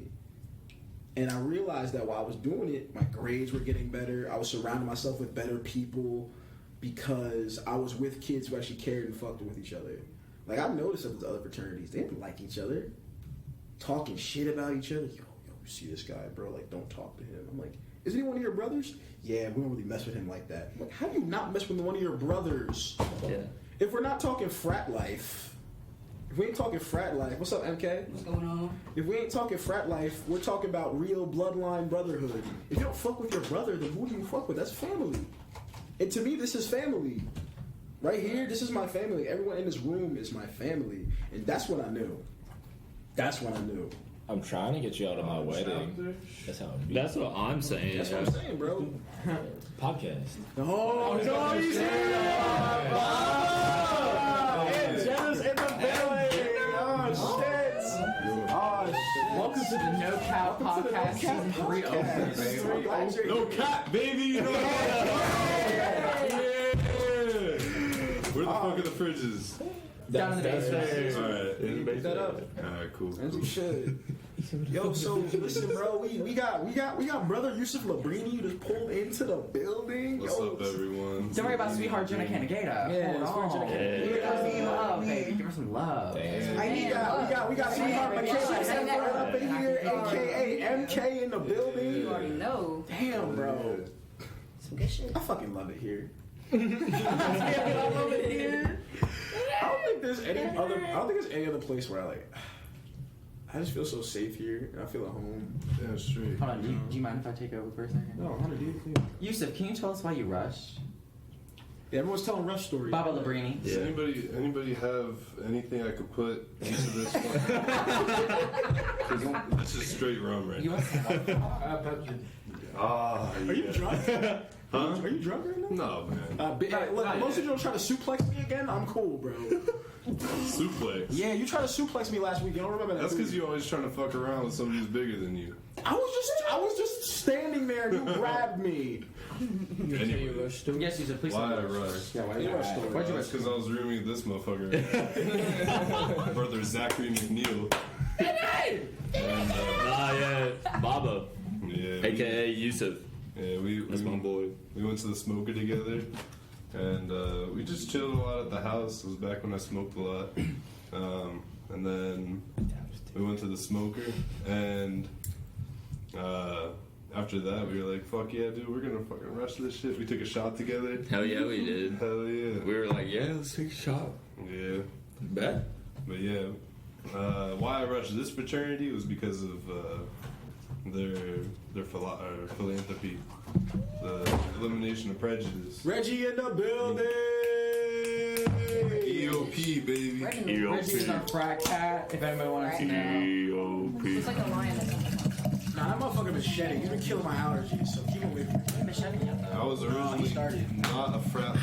And I realized that while I was doing it, my grades were getting better. I was surrounding myself with better people because I was with kids who actually cared and fucked with each other. Like, I noticed that with the other fraternities, they didn't like each other. Talking shit about each other. Yo, you see this guy, bro? Like, don't talk to him. I'm like, is he one of your brothers? Yeah, we don't really mess with him like that. I'm like, how do you not mess with one of your brothers? Yeah. If we're not talking frat life... If we ain't talking frat life, what's up, MK? What's going on? If we ain't talking frat life, we're talking about real bloodline brotherhood. If you don't fuck with your brother, then who do you fuck with? That's family. And to me, this is family. Right here, this is my family. Everyone in this room is my family. And that's what I knew. I'm trying to get you out of my wedding. That's how it be. That's what I'm saying. That's what I'm saying, bro. Podcast. Oh, no, he's here! And Jenna's in the building! Oh, shit! Welcome to the No Cap Podcast Season 3 opening. No cap, baby! You know Where the fuck are the fridges? Down in the basement. Alright. Pick that up. Alright, cool. As you should. Yo, so listen, bro. We got brother Yusuf Labrini who just pulled into the building. What's up, everyone? Don't worry about sweetheart Jenna Canagata. Yeah, Hold sweetheart on. Jenna Give her some love, baby. Give her some love. We got sweetheart McKay up in here, aka MK in the building. You already know. Damn, bro. Some good shit. I fucking love it here. I love it here. I don't think there's any other place where I just feel so safe here and I feel at home. Yeah, straight. Hold on, do you mind if I take over for a second? No, 100 dude, please. Yusuf, can you tell us why you rushed? Yeah, everyone's telling Rush stories. Baba Labrini. Does anybody have anything I could put into this one? 'Cause this is straight rum right now. Are you drunk? Huh? Are you drunk right now? No, man. Look, most of you don't try to suplex me again. I'm cool, bro. Suplex. Yeah, you tried to suplex me last week. You don't remember that? That's because you're always trying to fuck around with somebody who's bigger than you. I was just standing there and you grabbed me. Anyway, Yes, you said please. why I rush? Yeah, why you rush? Why'd you rush? Because I was rooming with this motherfucker. My brother Zachary McNeil. And, Baba, yeah, aka Yusuf. yeah, That's my boy. We went to the smoker together, and we just chilled a lot at the house. It was back when I smoked a lot, and then we went to the smoker, and after that we were like, "Fuck yeah, dude, we're gonna fucking rush this shit." We took a shot together. Hell yeah, we did. Hell yeah. We were like, yeah, let's take a shot. Yeah, Bet. but yeah, why I rushed this fraternity was because of their philanthropy, the elimination of prejudice. Reggie in the building. EOP, baby. Reggie's our frat cat. If anybody wants to know. EOP. It's like a lion or something. Nah, that motherfucker machete. He's been killing my allergies, so keep away from me. Machete? I was originally not a frat boy.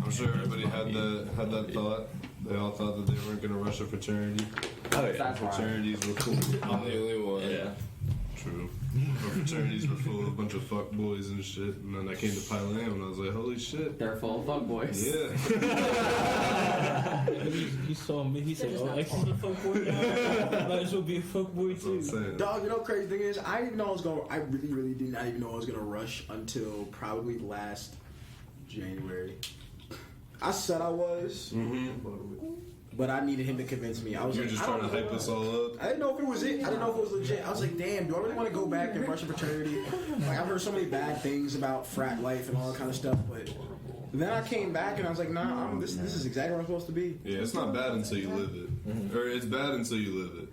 I'm sure everybody had that thought. They all thought that they weren't gonna rush a fraternity. Oh yeah. That's right. Fraternities were cool. I'm the only one. Yeah. True. Our fraternities were full of a bunch of fuck boys and shit. And then I came to Pile Am and I was like, holy shit. They're full of fuck boys. Yeah. He saw me. He said, "Oh, X is a fuckboy now. Might as well be a fuckboy That's what I'm too." saying. Dog, you know, crazy thing is, I didn't even know I was going. I really did not even know I was gonna rush until probably last January. I said I was, but I needed him to convince me. I was You were like, just I trying don't to know. hype us all up. I didn't know if it was it. I didn't know if it was legit. I was like, damn, do I really want to go back and rush a fraternity? Like, I've heard so many bad things about frat life and all that kind of stuff, but then I came back and I was like, nah, this is exactly where I'm supposed to be. Yeah, it's not bad until you live it. Or it's bad until you live it.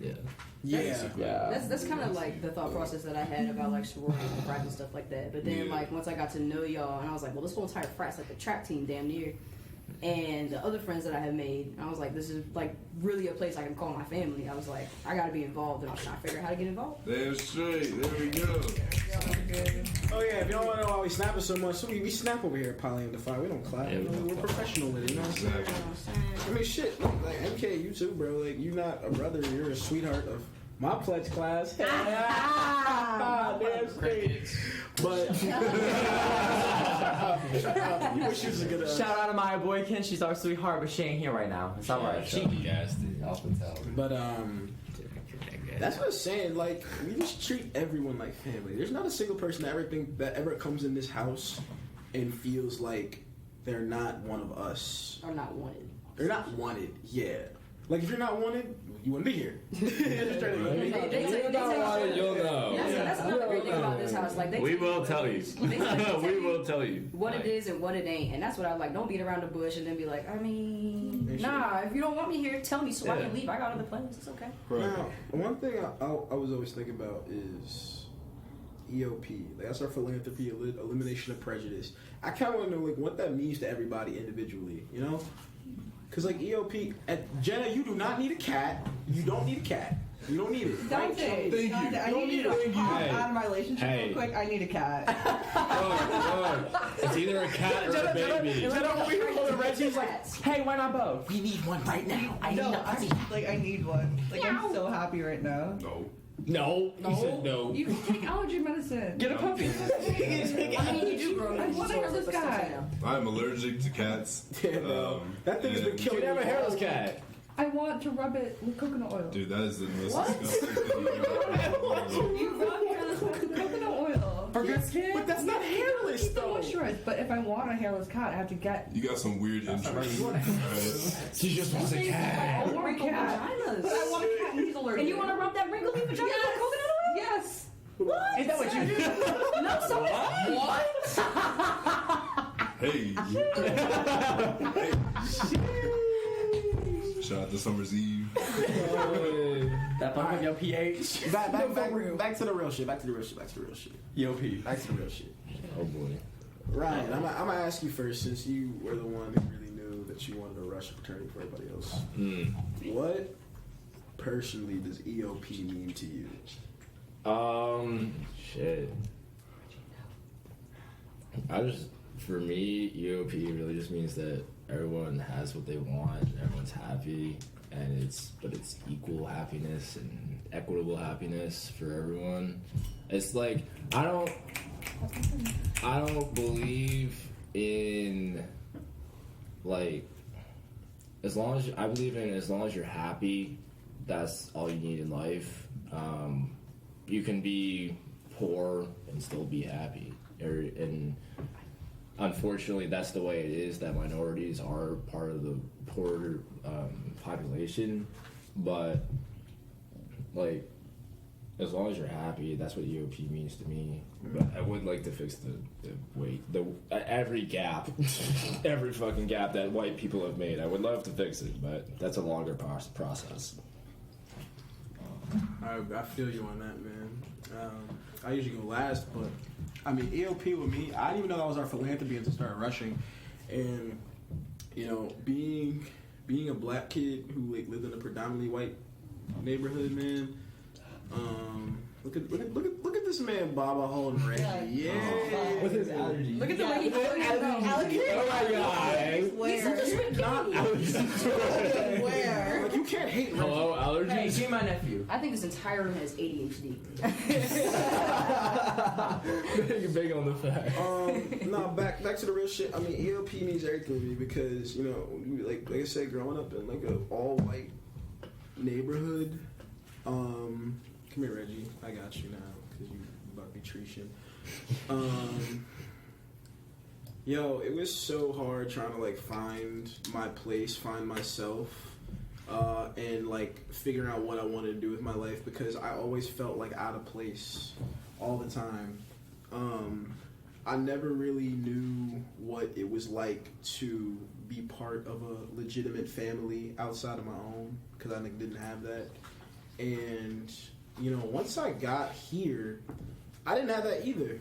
Yeah. Yeah. That's kind of like the thought process that I had about like sorority and frat and stuff like that. But then Yeah. like once I got to know y'all, and I was like, well, this whole entire frat's like the trap team, damn near. And the other friends that I have made, I was like, this is like really a place I can call my family. I was like, I gotta be involved, and I was trying to figure out how to get involved. Damn straight. There we go. Oh yeah, if you don't want to know why we snapping so much, so we snap over here at Poly and Defy. We don't clap. Yeah, we don't We're professional with it. You know what I'm saying? I mean, shit. Like MK, you too, bro. Like you're not a brother. You're a sweetheart of my pledge class. Damn straight. But you wish you was a good. Shout out to my boy Ken. She's our sweetheart, but she ain't here right now. It's alright. But that's what I'm saying. Like we just treat everyone like family. There's not a single person that ever comes in this house and feels like they're not one of us. Or not wanted. They're not wanted. Yeah. Like if you're not wanted, you wouldn't be here. You're not wanted, you'll know. That's another great thing about this house. Like We will tell you. They tell We will tell you. what it is and what it ain't, and that's what I like. Don't beat around the bush and then be like, I mean, nah. If you don't want me here, tell me so I can leave. I got other plans. It's okay. Now, one thing I was always thinking about is EOP. Like that's our philanthropy, elimination of prejudice. I kind of want to know like what that means to everybody individually. You know. Because, like, EOP, Jenna, you do not need a cat. You don't need a cat. You don't need it. Don't say it. I need you to pop out of my relationship real quick. I need a cat. It's either a cat or a baby. Jenna over here holding Reggie's like, Hey, why not both? we need one right now. I need one. Like, I'm so happy right now. No. No. He said no. You can take allergy medicine. Get a puppy. I mean, you do grow. I want to hear this guy. I'm allergic to cats. Yeah, no. That thing has been killing me. You have a hairless cat. I want to rub it with coconut oil. Dude, that is the most disgusting thing you've ever You rub hairless with coconut oil. For good skin? But that's not hairless, Keep it though. moisturized. But if I want a hairless cat, I have to get. You got some weird interests. Right. She just wants a cat. I want a cat. But I want a cat and he's allergic. And you want to rub that wrinkly vagina with coconut oil? Yes. What? Is that what you do? No, so what? Hey. Shout out to Summer's Eve. That bump of your pH. Back to the real shit. Back to the real shit. Yo, P. Back to the real shit. Oh boy. Ryan, I'm gonna ask you first, since you were the one who really knew that you wanted to rush a fraternity for everybody else. What personally does EOP mean to you? Shit. For me, EOP really just means that everyone has what they want, everyone's happy, and it's equal happiness and equitable happiness for everyone. It's like I don't believe in like as long as you're happy, that's all you need in life. You can be poor and still be happy, and unfortunately, that's the way it is. That minorities are part of the poorer population, but like as long as you're happy, that's what EOP means to me. But I would like to fix every gap, every fucking gap that white people have made. I would love to fix it, but that's a longer process. I feel you on that, man. I usually go last, but I mean EOP with me, I didn't even know that was our philanthropy until I started rushing, and you know, being a black kid who like lived in a predominantly white neighborhood, man. Look at this man, Baba holding Reggie. Yeah. With his allergies. Look at the way he allergies. Oh my god. He's such a sweet kid. Where? Like, you can't hate Reggie. Hello, allergies? Hey, see my nephew. I think this entire room has ADHD. You're big on the fact. No, back to the real shit. I mean, EOP means everything to me because, you know, like I said, growing up in like a all white neighborhood. Come here, Reggie. I got you now because you about to be treating. Yo, it was so hard trying to like find my place, find myself, and like figuring out what I wanted to do with my life because I always felt like out of place all the time. I never really knew what it was like to be part of a legitimate family outside of my own because I didn't have that. And, you know, once I got here, I didn't have that either.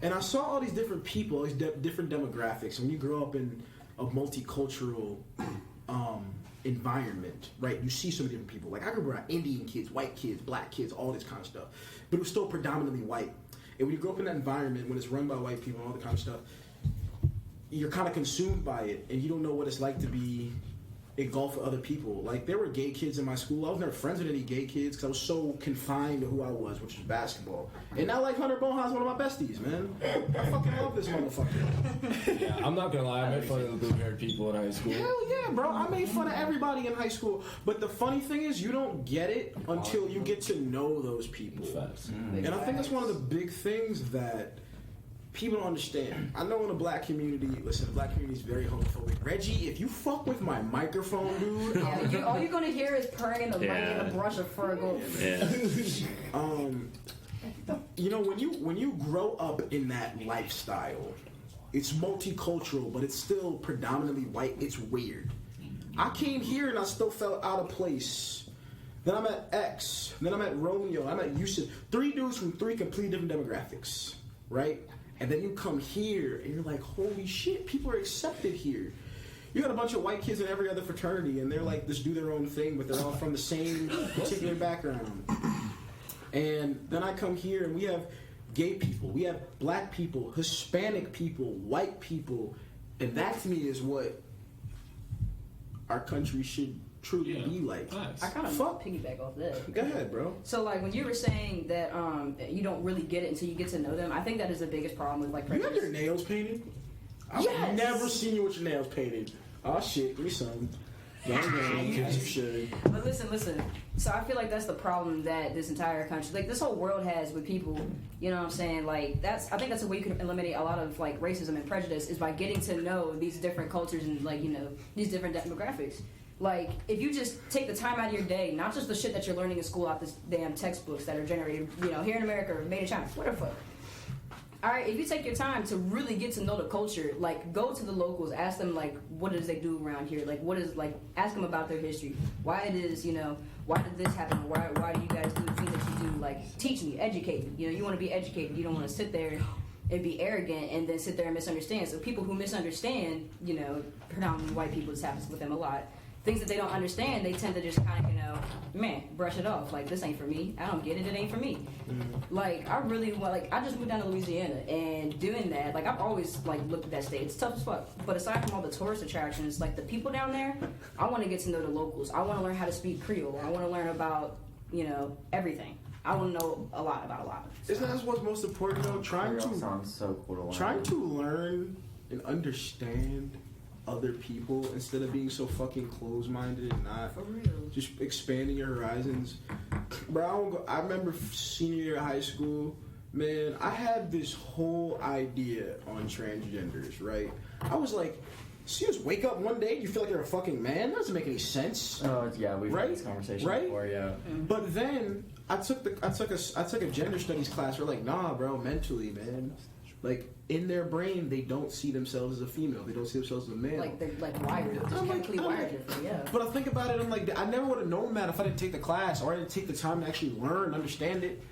And I saw all these different people, all these different demographics. When you grow up in a multicultural environment, right, you see so many different people. Like, I grew up around Indian kids, white kids, black kids, all this kind of stuff. But it was still predominantly white. And when you grow up in that environment, when it's run by white people and all that kind of stuff, you're kind of consumed by it. And you don't know what it's like to be engulfed with other people. Like, there were gay kids in my school. I was never friends with any gay kids because I was so confined to who I was, which was basketball. And now, like, Hunter Bohan's one of my besties, man. I fucking love this motherfucker. Yeah, I'm not gonna lie, I made fun of the blue-haired people in high school. Hell yeah, bro. I made fun of everybody in high school. But the funny thing is, you don't get it until you get to know those people. And I think that's one of the big things that people don't understand. I know in the black community, listen, the black community is very homophobic. Reggie, if you fuck with my microphone, dude, Yeah, all you're gonna hear is purring in the mic and a brush of fur go. You know, when you grow up in that lifestyle, it's multicultural, but it's still predominantly white. It's weird. I came here and I still felt out of place. Then I met X. Then I met Romeo. I met Yusuf. 3 dudes from 3 completely different demographics, right? And then you come here and you're like, holy shit, people are accepted here. You got a bunch of white kids in every other fraternity and they're like, just do their own thing, but they're all from the same particular background. And then I come here and we have gay people, we have black people, Hispanic people, white people, and that to me is what our country should truly be like. I kind of piggyback off that. Go ahead, bro. So, like, when you were saying that that you don't really get it until you get to know them, I think that is the biggest problem with, like, prejudice. You have your nails painted? I've never seen you with your nails painted. Oh, shit, give me some. But listen. So I feel like that's the problem that this entire country, like this whole world has with people. You know what I'm saying? Like I think that's a way you can eliminate a lot of like racism and prejudice is by getting to know these different cultures and like these different demographics. Like if you just take the time out of your day, not just the shit that you're learning in school out this damn textbooks that are generated, here in America or made in China, whatever the fuck. All right, if you take your time to really get to know the culture, like go to the locals, ask them like what does they do around here, like what is like ask them about their history, why it is, why did this happen, why do you guys do the things that you do, like teach me, educate me. You want to be educated, you don't want to sit there and be arrogant and then sit there and misunderstand. So people who misunderstand, predominantly white people, this happens with them a lot. Things that they don't understand, they tend to just kind of, brush it off. Like, this ain't for me. I don't get it. It ain't for me. Mm-hmm. Like, I just moved down to Louisiana, and doing that, like, I've always, looked at that state. It's tough as fuck. But aside from all the tourist attractions, like, the people down there, I want to get to know the locals. I want to learn how to speak Creole. I want to learn about, everything. I want to know a lot about a lot. Isn't that what's most important, though? Trying sounds so cool to learn. Trying to learn and understand other people instead of being so fucking closed-minded and not just expanding your horizons. Bro, I remember senior year of high school, man, I had this whole idea on transgenders, right? I was like, so you just wake up one day and you feel like you're a fucking man? That doesn't make any sense. Oh yeah, we've had this conversation before, yeah. But then I took a gender studies class. We're like, nah, bro, mentally, man. Like, in their brain, they don't see themselves as a female. They don't see themselves as a male. Like, they're wired. Just chemically wired different, yeah. But I think about it, I'm like, I never would have known that if I didn't take the class or I didn't take the time to actually learn and understand it.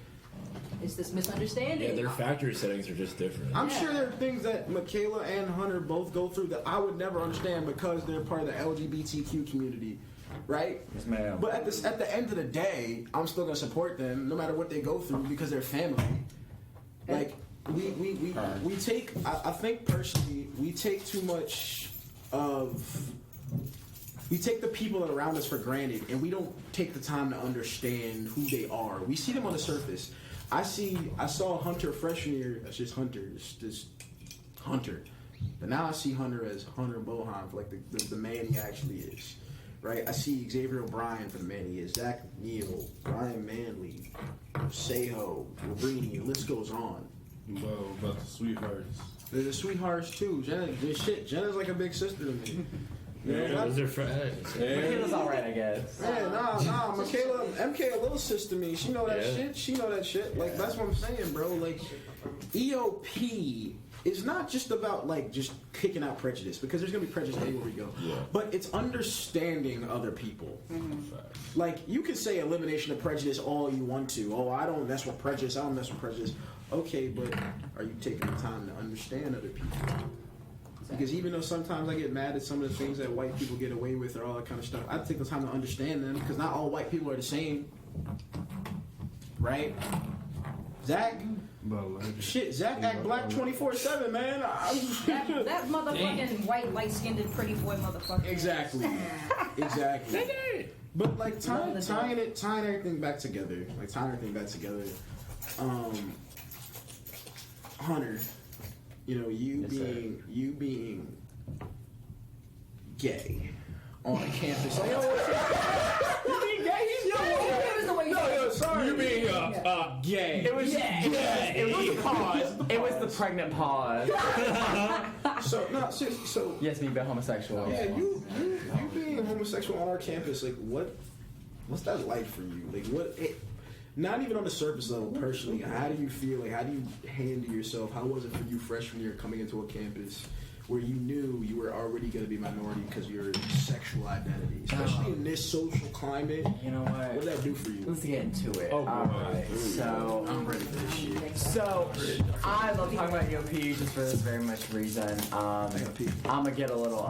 It's this misunderstanding. Yeah, their factory settings are just different. I'm sure there are things that Michaela and Hunter both go through that I would never understand because they're part of the LGBTQ community, right? Yes, ma'am. But at the end of the day, I'm still gonna support them no matter what they go through because they're family. Like, we take, I think personally, we take too much we take the people that are around us for granted and we don't take the time to understand who they are. We see them on the surface. I saw Hunter freshman year, that's just Hunter, just Hunter. But now I see Hunter as Hunter Bohan for like the man he actually is. Right? I see Xavier O'Brien for the man he is, Zach Neal, Brian Manley, Seho, Labrini, the list goes on. Well, about the sweethearts. There's the sweethearts too. Jenna's like a big sister to me. Those are friends. Michaela's alright, I guess. Yeah, nah. Michaela, MK a little sister to me. She know that shit. She know that shit. Like, that's what I'm saying, bro. Like, EOP is not just about, like, just kicking out prejudice, because there's gonna be prejudice anywhere we go. Yeah. But it's understanding other people. Mm-hmm. Like, you can say elimination of prejudice all you want to. Oh, I don't mess with prejudice. I don't mess with prejudice. Okay, but are you taking the time to understand other people? Because even though sometimes I get mad at some of the things that white people get away with or all that kind of stuff, I take the time to understand them, because not all white people are the same. Right? Zach? Zach act black 24/7, man. That motherfucking white, light-skinned, pretty boy motherfucker. Exactly. But, like, tying everything back together. Hunter, you being gay on a campus. Like, you being gay? Sorry. You being gay. It was gay. It was the pause. It was the pregnant pause. So yes, being homosexual. Yeah, you being homosexual on our campus. Like, what's that like for you? Like, not even on the surface level, personally, how do you feel? Like, how do you handle yourself? How was it for you freshman year coming into a campus where you knew you were already going to be minority because of your sexual identity? Especially in this social climate. You know what? What did that do for you? Let's get into it. Oh, alright. So, I'm ready for this shit. So, I love talking about EOP just for this very much reason. I'm going to get a little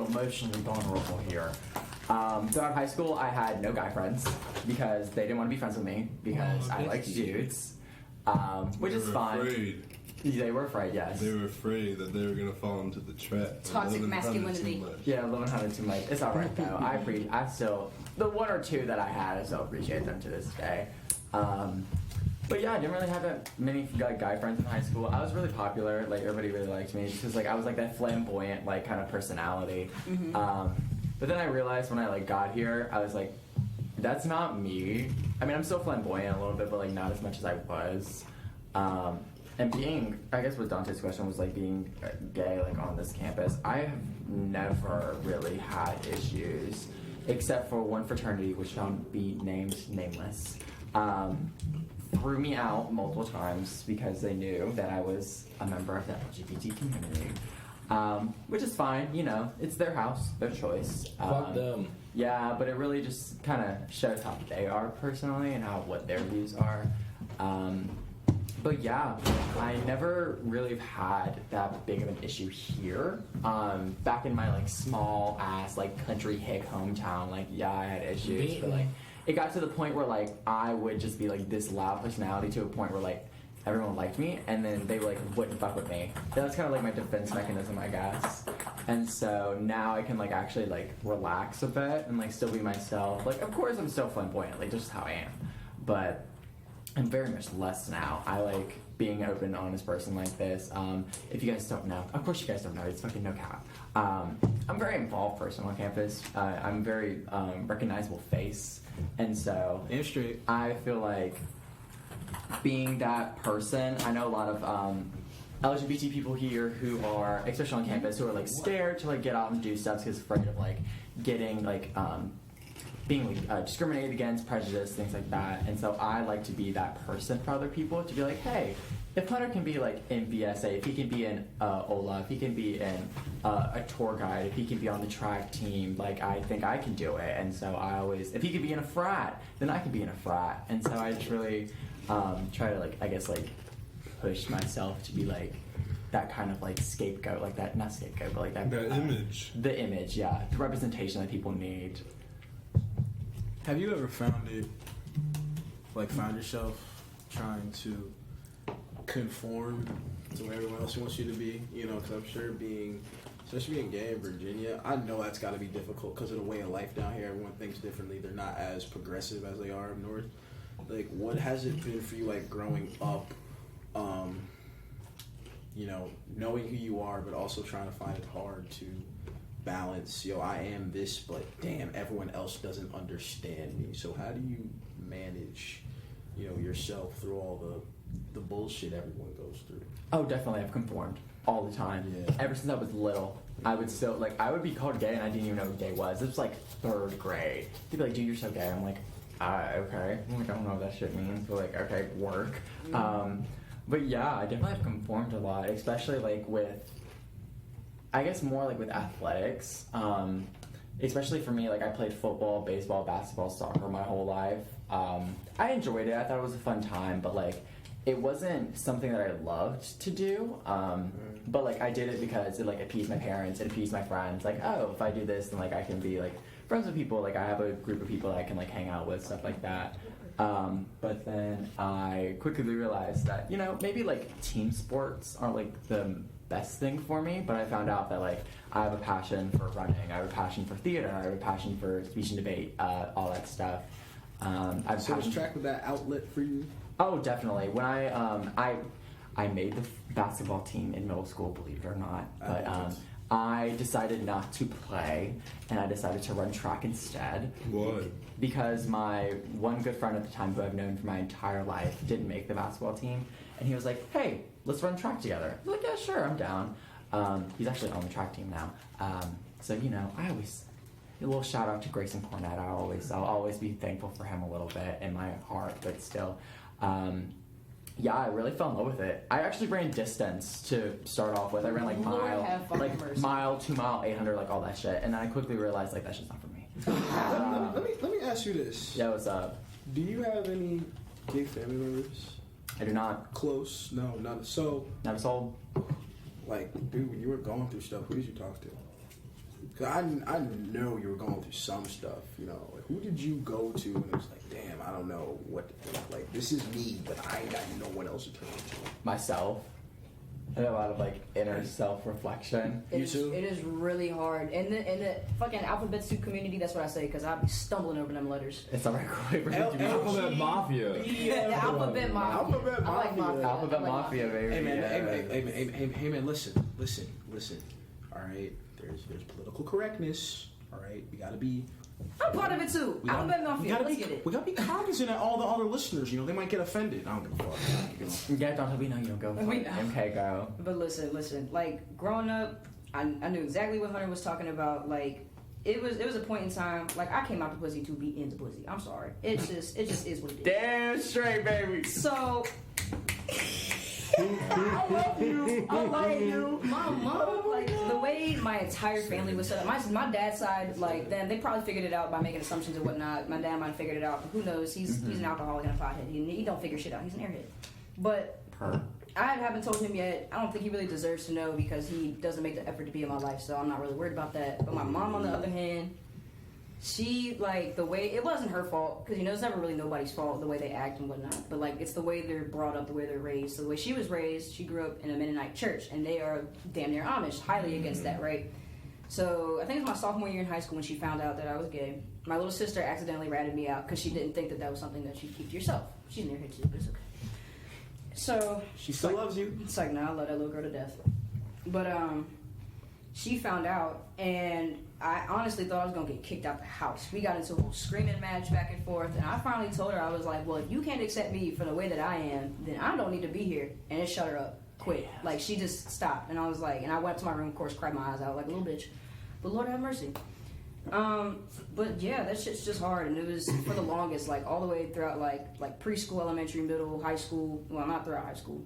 emotionally vulnerable here. Throughout high school, I had no guy friends because they didn't want to be friends with me because I liked dudes, which is fine. Afraid. They were afraid, yes. They were afraid that they were going to fall into the trap. Toxic masculinity. Yeah, loving Hunter too much. It's alright though. I still, the one or two that I had, I still appreciate them to this day. But yeah, I didn't really have that many guy friends in high school. I was really popular. Like, everybody really liked me because, like, I was like that flamboyant, like, kind of personality. Mm-hmm. But then I realized when I, like, got here, I was like, that's not me. I mean, I'm still flamboyant a little bit, but, like, not as much as I was. And being, I guess what Dante's question was, like, being gay, like, on this campus, I have never really had issues, except for one fraternity, which shall be named nameless, threw me out multiple times because they knew that I was a member of the LGBT community. Which is fine, it's their house, their choice. Fuck them. Yeah, but it really just kind of shows how they are personally and what their views are. But yeah, I never really had that big of an issue here. Back in my like small ass like country hick hometown, like yeah, I had issues, but like it got to the point where like I would just be like this loud personality to a point where like everyone liked me, and then they like wouldn't fuck with me. That's kind of like my defense mechanism, I guess. And so now I can like actually like relax a bit and like still be myself. Like of course I'm still flamboyant, like just how I am, but I'm very much less now. I like being an open, honest person like this. If you guys don't know, of course you guys don't know, it's fucking no cap. I'm a very involved person on campus. I'm a very recognizable face, and so I feel like being that person. I know a lot of LGBT people here who are, especially on campus, who are like scared to like get out and do stuff because afraid of like getting like being discriminated against, prejudice, things like that. And so I like to be that person for other people to be like, hey, if Hunter can be like in BSA, if he can be in OLA, if he can be in a tour guide, if he can be on the track team, like I think I can do it. And so I always, if he can be in a frat, then I can be in a frat. And so I just really try to like, I guess like push myself to be like that kind of like scapegoat, like that, not scapegoat, but like that image. The image, yeah. The representation that people need. Have you ever found yourself trying to conform to where everyone else wants you to be? You know, because I'm sure especially being gay in Virginia, I know that's got to be difficult because of the way of life down here. Everyone thinks differently. They're not as progressive as they are up north. Like, what has it been for you, like, growing up, you know, knowing who you are, but also trying to find it hard to balance, I am this, but damn, everyone else doesn't understand me. So how do you manage, yourself through all the bullshit everyone goes through? Oh, definitely. I've conformed all the time. Yeah. Ever since I was little, I would still, like, I would be called gay and I didn't even know what gay was. It was like 3rd grade. They'd be like, dude, you're so gay. I'm like, okay. I'm like, I don't know what that shit means, but like, okay, work. But yeah, I definitely have conformed a lot, especially like with, I guess more like with athletics, especially for me, like I played football, baseball, basketball, soccer my whole life. I enjoyed it. I thought it was a fun time, but like it wasn't something that I loved to do. But like I did it because it like appeased my parents, it appeased my friends. Like, oh, if I do this, then like I can be like friends with people. Like I have a group of people that I can like hang out with, stuff like that. But then I quickly realized that, maybe like team sports are like the best thing for me, but I found out that like I have a passion for running, I have a passion for theater, I have a passion for speech and debate, all that stuff. So was track with that outlet for you? Oh, definitely. When I made the basketball team in middle school, believe it or not, but I decided not to play, and I decided to run track instead. Why? Because my one good friend at the time, who I've known for my entire life, didn't make the basketball team, and he was like, hey, let's run track together. I'm like, yeah, sure, I'm down. He's actually on the track team now. So, I always, a little shout out to Grayson Cornett. I'll always be thankful for him a little bit in my heart, but still. Yeah, I really fell in love with it. I actually ran distance to start off with. I ran like mile, 2 mile, 800, like all that shit. And then I quickly realized like that's just not for me. Let me ask you this. Yeah, what's up? Do you have any gay family members? I do not. Close? No, not so. Never sold. Like, dude, when you were going through stuff, who did you talk to? Because I know you were going through some stuff, Like, who did you go to and it was like, damn, I don't know what to think. Like, this is me, but I ain't got no one else to turn to. Myself. I have a lot of, like, inner self-reflection. It is really hard. In the fucking alphabet soup community, that's what I say, because I'll be stumbling over them letters. It's alright. Alphabet Mafia. Yeah, the alphabet mafia. Alphabet I like mafia. Alphabet mafia, baby. Hey man, listen. All right, there's political correctness. All right, we gotta be. I'm part of it too. Alphabet mafia. Let's get it. We gotta be cognizant of all the other listeners. They might get offended. I don't give a fuck. Yeah, don't we know you don't go. Okay, go. But listen. Like growing up, I knew exactly what Hunter was talking about. Like it was a point in time. Like I came out the pussy to be in the pussy. I'm sorry. It just is what it is. Damn straight, baby. So. I love you. My mom, like the way my entire family was set up. My dad's side, like then they probably figured it out by making assumptions and whatnot. My dad might have figured it out. Who knows? He's an alcoholic and a pothead. He don't figure shit out. He's an airhead. But her? I haven't told him yet. I don't think he really deserves to know because he doesn't make the effort to be in my life, so I'm not really worried about that. But my mom, on the other hand, she, like, the way, it wasn't her fault, because, you know, it's never really nobody's fault, the way they act and whatnot, but, like, it's the way they're brought up, the way they're raised. So the way she was raised, she grew up in a Mennonite church, and they are damn near Amish, highly against that, right? So I think it was my sophomore year in high school when she found out that I was gay. My little sister accidentally ratted me out because she didn't think that that was something that you'd keep to yourself. She's near here too, but it's okay. So she still loves you. It's like, no, I love that little girl to death. But she found out, and I honestly thought I was gonna get kicked out the house. We got into a whole screaming match back and forth, and I finally told her, I was like, well, if you can't accept me for the way that I am, then I don't need to be here. And it shut her up quick. Like, she just stopped, and I was like, and I went to my room, of course, cried my eyes out like a little bitch. But Lord have mercy. But yeah, that shit's just hard, and it was for the longest, like all the way throughout, like preschool, elementary, middle, high school. Well, not throughout high school,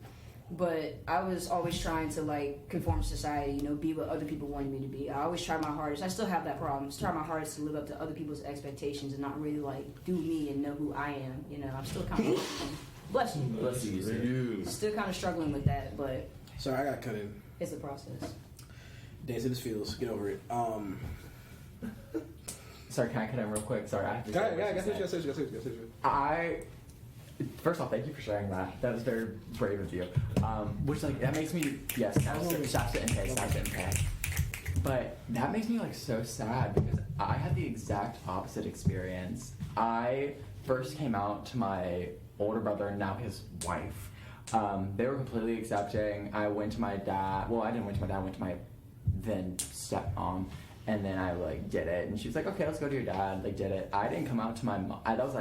but I was always trying to like conform to society, you know, be what other people wanted me to be. I always tried my hardest. I still have that problem. I try my hardest to live up to other people's expectations and not really like do me and know who I am. You know, I'm still kind of bless you, Bless you. still kind of struggling with that, but Sorry, I got cut in. it's a process. Dance in his feels. Get over it. Sorry, can I cut in real quick? Sorry, I have to say what you said. First off, thank you for sharing that. That was very brave of you. Which, like, that makes me, yes, SZN3. But that makes me, like, so sad because I had the exact opposite experience. I first came out to my older brother and now his wife. They were completely accepting. I went to my dad. Well, I didn't went to my dad. I went to my then stepmom. And then I, like, did it. And she was like, okay, let's go to your dad. Like, did it. I didn't come out to my mom. I was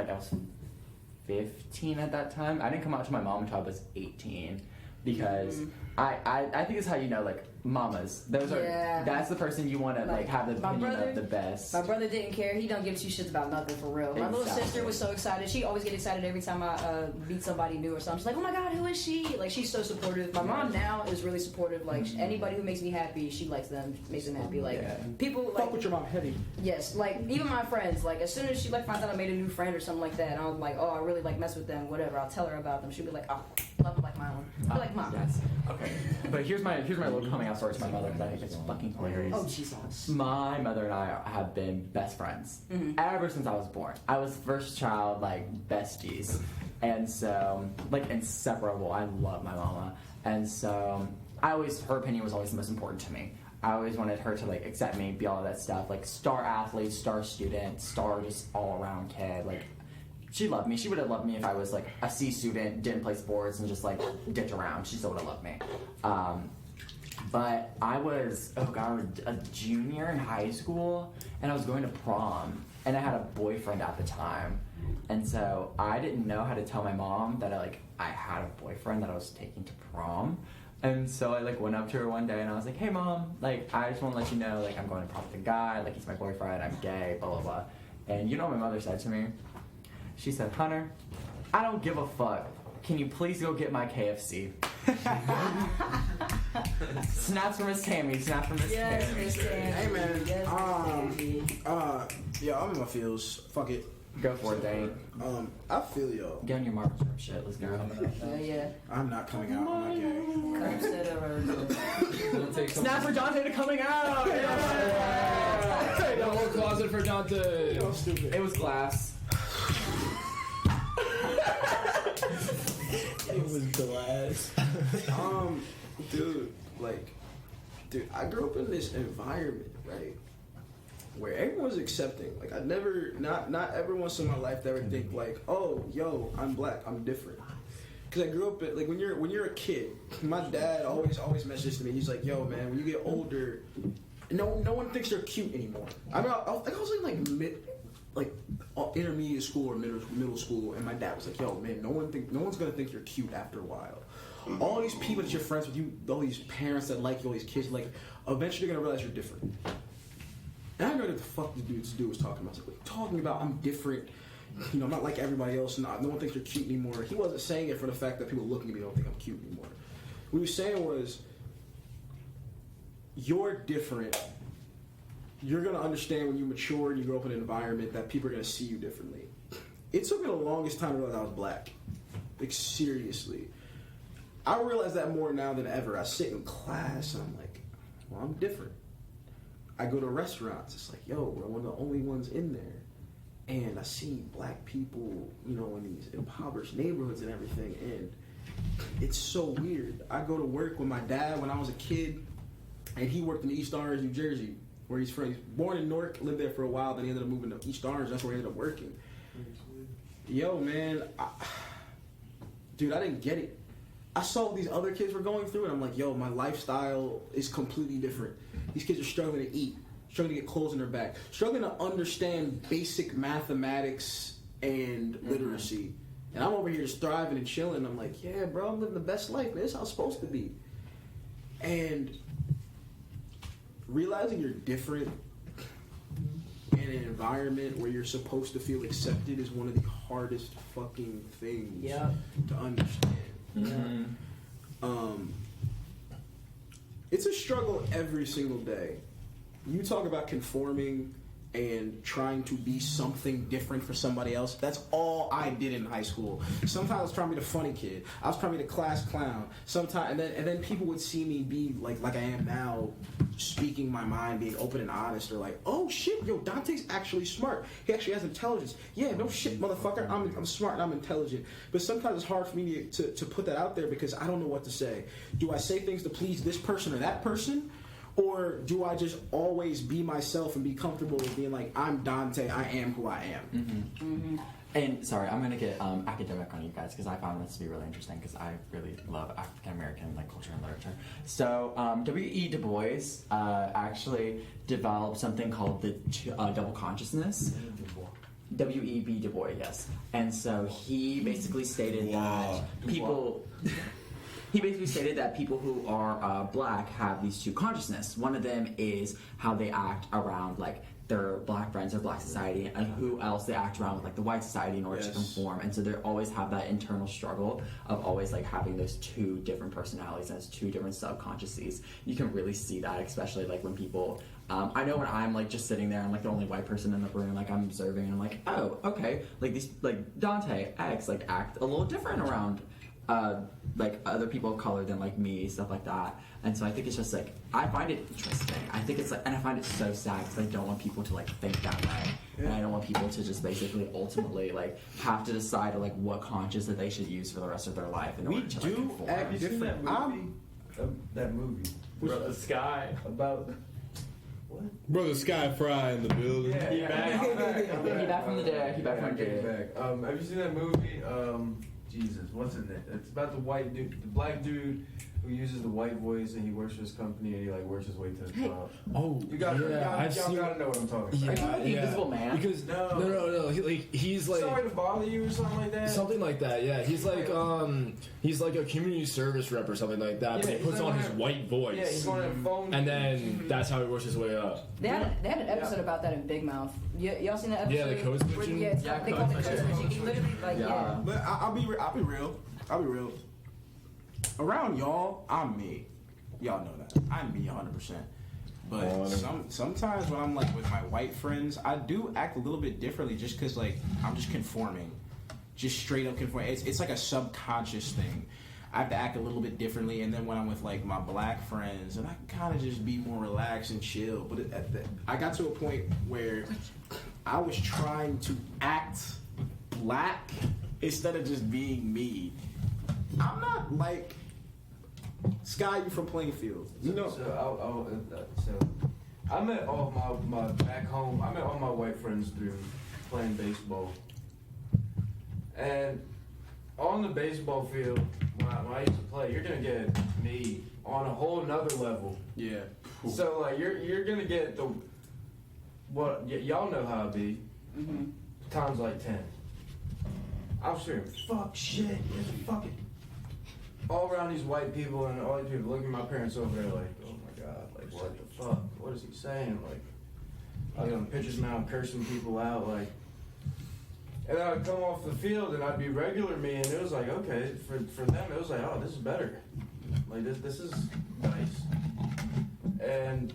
15 at that time. I didn't come out to my mom until I was 18. Because I think it's how you know, like, mamas. Those are, that's the person you want to, like, have the opinion of the best. My brother didn't care. He don't give two shits about nothing for real. My little sister was so excited. She always get excited every time I meet somebody new or something. She's like, oh my God, who is she? Like, she's so supportive. My mom now is really supportive. Like, anybody who makes me happy, she likes them, makes them happy. Like, people, like... Fuck with your mom, heavy. Yes, like, even my friends, like, as soon as she, like, finds out I made a new friend or something like that, and I'm like, oh, I really, like, mess with them, whatever, I'll tell her about them. She'll be like, oh, love them like my own. I like mom. Yes. Okay. But here's my little coming out story to my mother because I think it's fucking hilarious. Oh, Jesus. My mother and I have been best friends ever since I was born. I was first child, like, besties. And so, like, inseparable. I love my mama. And so, her opinion was always the most important to me. I always wanted her to, like, accept me, be all of that stuff. Like, star athlete, star student, star just all-around kid. Like, she loved me. She would have loved me if I was, like, a C student, didn't play sports, and just, like, dicked around. She still would have loved me. But I was, a junior in high school, and I was going to prom, and I had a boyfriend at the time. And so I didn't know how to tell my mom that I had a boyfriend that I was taking to prom. And so I, like, went up to her one day, and I was like, hey, Mom, like, I just want to let you know, like, I'm going to prom with a guy, like, he's my boyfriend, I'm gay, blah, blah, blah. And you know what my mother said to me? She said, Hunter, I don't give a fuck. Can you please go get my KFC? Snaps from Miss Tammy. Snaps from Miss Tammy. Yes, Miss Tammy. Hey, man. Yes, Yeah, I'm in my feels. Fuck it. Go for it, Dane. I feel y'all. Get on your Marvel Strip shit. Let's go. Yeah. I'm not coming out. I'm not gay. Snap for Dante to coming out! Yeah. The whole closet for Dante. You're stupid. It was glass. It was glass. Dude, I grew up in this environment, right, where everyone's accepting. Like, I never, not ever once in my life did I ever think like, oh, yo, I'm black, I'm different. Because I grew up in, like, when you're a kid, my dad always messages to me. He's like, yo, man, when you get older, no one thinks you're cute anymore. I mean, I was in intermediate school or middle school, and my dad was like, yo, man, no one's gonna think you're cute after a while. All these people that you're friends with, all these parents that like you, all these kids, like, eventually they're gonna realize you're different. And I know what the fuck this dude was talking about. I was like, what are you talking about? I'm different. You know, I'm not like everybody else. No one thinks you're cute anymore. He wasn't saying it for the fact that people looking at me don't think I'm cute anymore. What he was saying was, you're different. You're going to understand when you mature and you grow up in an environment that people are going to see you differently. It took me the longest time to realize I was black. Like, seriously. I realize that more now than ever. I sit in class and I'm like, well, I'm different. I go to restaurants. It's like, yo, we're one of the only ones in there. And I see black people, you know, in these impoverished neighborhoods and everything. And it's so weird. I go to work with my dad when I was a kid. And he worked in East Orange, New Jersey, where he's from. He's born in Newark, lived there for a while. Then he ended up moving to East Orange. That's where he ended up working. Yo, man. Dude, I didn't get it. I saw what these other kids were going through, and I'm like, yo, my lifestyle is completely different. These kids are struggling to eat, struggling to get clothes on their back, struggling to understand basic mathematics and literacy. And I'm over here just thriving and chilling. I'm like, yeah, bro, I'm living the best life, man. This is how it's supposed to be. And realizing you're different in an environment where you're supposed to feel accepted is one of the hardest fucking things to understand. It's a struggle every single day. You talk about conforming and trying to be something different for somebody else. That's all I did in high school. Sometimes I was trying to be the funny kid. I was trying to be the class clown. Sometimes, and then people would see me be like I am now, speaking my mind, being open and honest. Or like, oh shit, yo, Dante's actually smart. He actually has intelligence. Yeah, no shit, motherfucker. I'm smart and I'm intelligent. But sometimes it's hard for me to put that out there because I don't know what to say. Do I say things to please this person or that person? Or do I just always be myself and be comfortable with being like, I'm Dante, I am who I am? And sorry, I'm gonna get academic on you guys because I found this to be really interesting because I really love African American like culture and literature. So W.E. Du Bois actually developed something called the double consciousness. W.E.B. Du Bois, yes. And so he basically stated that people. He basically stated that people who are black have these two consciousness. One of them is how they act around like their black friends or black society, and who else they act around with like the white society in order to conform. And so they always have that internal struggle of always like having those two different personalities and those two different subconsciouses. You can really see that, especially like when people. I know when I'm like just sitting there, I'm like the only white person in the room, like I'm observing, and I'm like, oh, okay, like these like Dante X like act a little different around. Like other people of color than like me, stuff like that. And so I think it's just like, I find it interesting. I think it's like, and I find it so sad because I don't want people to like think that way. And I don't want people to just basically ultimately like have to decide like what conscience that they should use for the rest of their life in order to like conform. Have you seen that movie? That movie. Brother Sky. About... What? Brother Sky Fry in the building. Yeah, He back from the dead. He back from the dead. Have you seen that movie? Jesus, what's in it? It's about the white dude, the black dude who uses the white voice, and he works for his company, and he like works his way to the top. Oh, you got y'all gotta know what I'm talking about. Are you like the Invisible Man? Because no. He's like sorry to bother you or something like that. Something like that. Yeah, he's like a community service rep or something like that. But he puts on his white voice. Yeah, he's going to phone. And then that's how he works his way up. They had an episode about that in Big Mouth. Y'all seen that episode? Yeah, the code switching. They call it code switching. He literally like But I'll be real. Around y'all, I'm me. Y'all know that. I'm me 100%. But sometimes when I'm like with my white friends, I do act a little bit differently just because like I'm just conforming. Just straight up conforming. It's like a subconscious thing. I have to act a little bit differently, and then when I'm with like my black friends, and I can kind of just be more relaxed and chill. But I got to a point where I was trying to act black instead of just being me. I'm not like Sky. You from Plainfield? You know. So I met all my back home. I met all my white friends through playing baseball, and on the baseball field when I used to play, you're gonna get me on a whole nother level. Yeah. So like you're gonna get y'all know how it be. Times like 10. I was hearing fuck shit, fuck it. All around these white people and all these people looking at my parents over there like, oh my god, like what the fuck? What is he saying? Like I got pictures now, I'm cursing people out, like. And I'd come off the field and I'd be regular me, and it was like, okay, for them it was like, oh, this is better. Like this is nice. And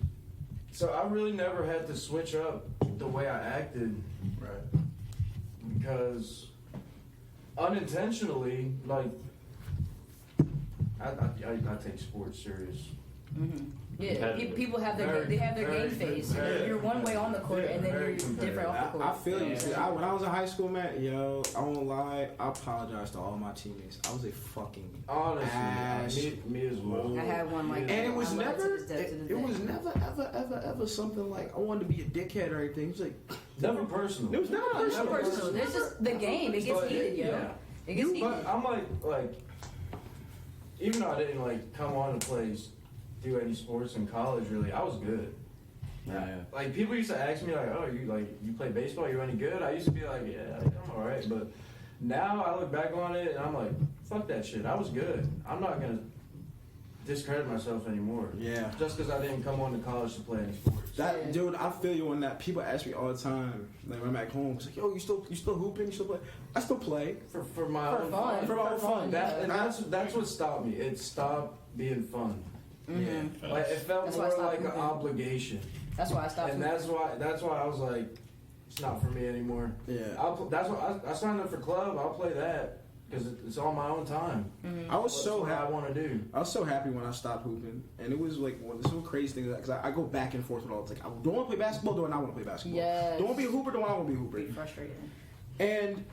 so I really never had to switch up the way I acted. Right. Because unintentionally, like I take sports serious. Mm-hmm. Yeah, people have their game phase. You're one way on the court, and then you're different off the court. I feel you. See, when I was in high school, man, I won't lie. I apologize to all my teammates. I was a fucking ass. Me as well. I had one like, and it was never ever something like I wanted to be a dickhead or anything. It was like never personal. It was never personal. There's just the game. It gets heated, It gets heated. But I'm like, even though I didn't like come on to do any sports in college, really, I was good. Yeah. Like people used to ask me like, "Oh, you play baseball? You any good?" I used to be like, "Yeah, I'm all right." But now I look back on it and I'm like, "Fuck that shit. I was good. I'm not gonna discredit myself anymore." Yeah. Just because I didn't come on to college to play any sports. Dude, I feel you on that. People ask me all the time. Like when I'm back home, it's like, "Yo, you still hooping? You still play?" I still play for my own fun. For my own fun. That's what stopped me. It stopped being fun. Mm-hmm. Like it felt more like an obligation. That's why I stopped. And that's why I was like, it's not for me anymore. Yeah. That's why I signed up for club. I'll play that because it's on my own time. Mm-hmm. I was so happy. I want to do. I was so happy when I stopped hooping, and it was like one of the so crazy things because I go back and forth with all. It's like I don't want to play basketball, do I not want to play basketball? Yes. Don't want to be a hooper, don't I want to be a hooper? Be frustrated. And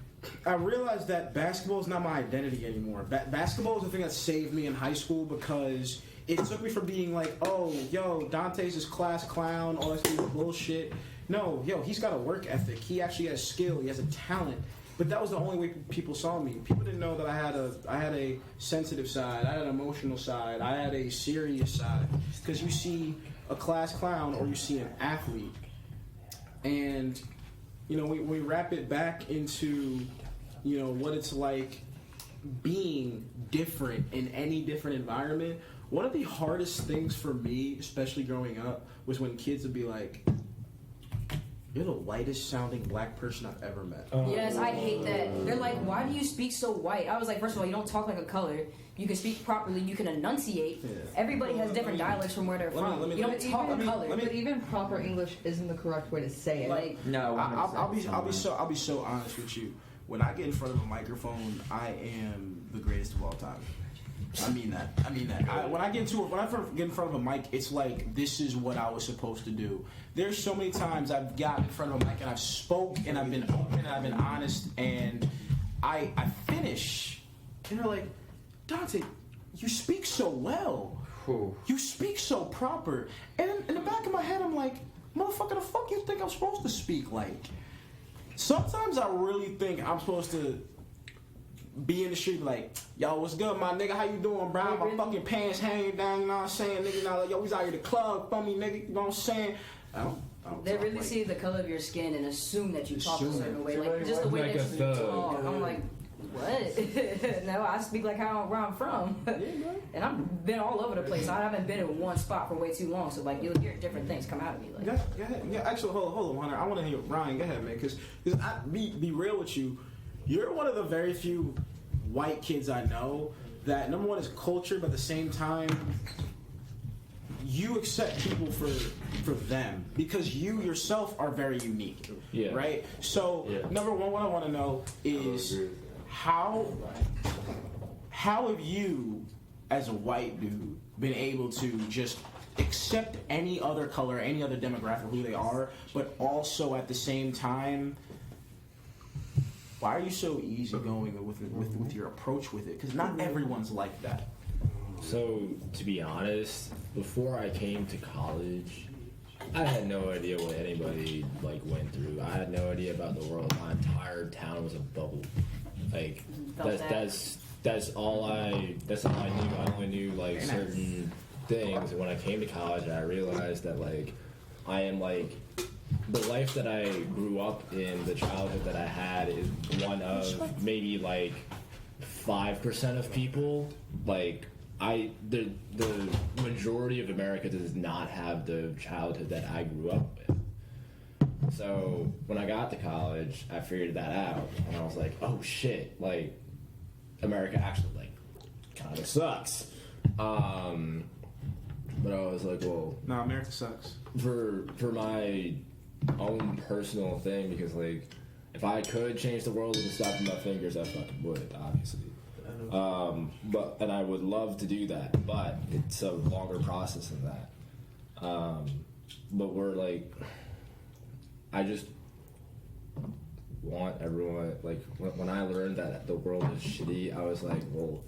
I realized that basketball is not my identity anymore. Basketball is the thing that saved me in high school because it took me from being like, oh, yo, Dante's this class clown, all this bullshit. No, yo, he's got a work ethic. He actually has skill. He has a talent. But that was the only way people saw me. People didn't know that I had a sensitive side. I had an emotional side. I had a serious side. Because you see a class clown or you see an athlete. And, we wrap it back into, what it's like being different in any different environment. One of the hardest things for me, especially growing up, was when kids would be like, "You're the whitest sounding black person I've ever met." Yes, I hate that. They're like, "Why do you speak so white?" I was like, first of all, you don't talk like a color. You can speak properly. You can enunciate. Yeah. Everybody has different dialects from where they're from. You don't talk a color. But even proper English isn't the correct way to say it. Like, no, I'll be so honest with you. When I get in front of a microphone, I am the greatest of all time. I mean that. When I get in front of a mic, it's like this is what I was supposed to do. There's so many times I've gotten in front of a mic and I've spoke and I've been open and I've been honest and I finish and they're like, "Dante, you speak so well. You speak so proper." And in the back of my head, I'm like, "Motherfucker, the fuck you think I'm supposed to speak like?" Sometimes I really think I'm supposed to be in the street like, "Yo, what's good, my nigga? How you doing, bro? My fucking pants hanging down, you know what I'm saying? Nigga, like, yo, we out here at the club, for me, nigga, you know what I'm saying?" I don't they really see the color of your skin and assume that you talk a certain way. Like, just the way like that you talk. I'm like, what? No, I speak like where I'm from. And I've been all over the place. I haven't been in one spot for way too long. So, like, you'll hear different things come out of me. Like, go ahead. Yeah, actually, hold on, Hunter. I want to hear Ryan. Go ahead, man. Because I be real with you. You're one of the very few white kids I know that, number one, is cultured, but at the same time, you accept people for them because you yourself are very unique. Yeah. Right? So, number one, what I want to know is how have you, as a white dude, been able to just accept any other color, any other demographic, who they are, but also at the same time, why are you so easygoing with your approach with it? Because not everyone's like that. So, to be honest, before I came to college, I had no idea what anybody went through. I had no idea about the world. My entire town was a bubble. Like that's all I knew. I only knew certain things. And when I came to college, I realized that I am the life that I grew up in, the childhood that I had, is one of maybe 5% of people. The majority of America does not have the childhood that I grew up with. So when I got to college, I figured that out, and I was like, "Oh shit! America actually kind of sucks." But I was like, "Well, no, America sucks." For my own personal thing, because if I could change the world with the snap of my fingers, I fucking would, obviously. And I would love to do that, but it's a longer process than that. But we're like, I just want everyone, like, when I learned that the world is shitty, I was like, well,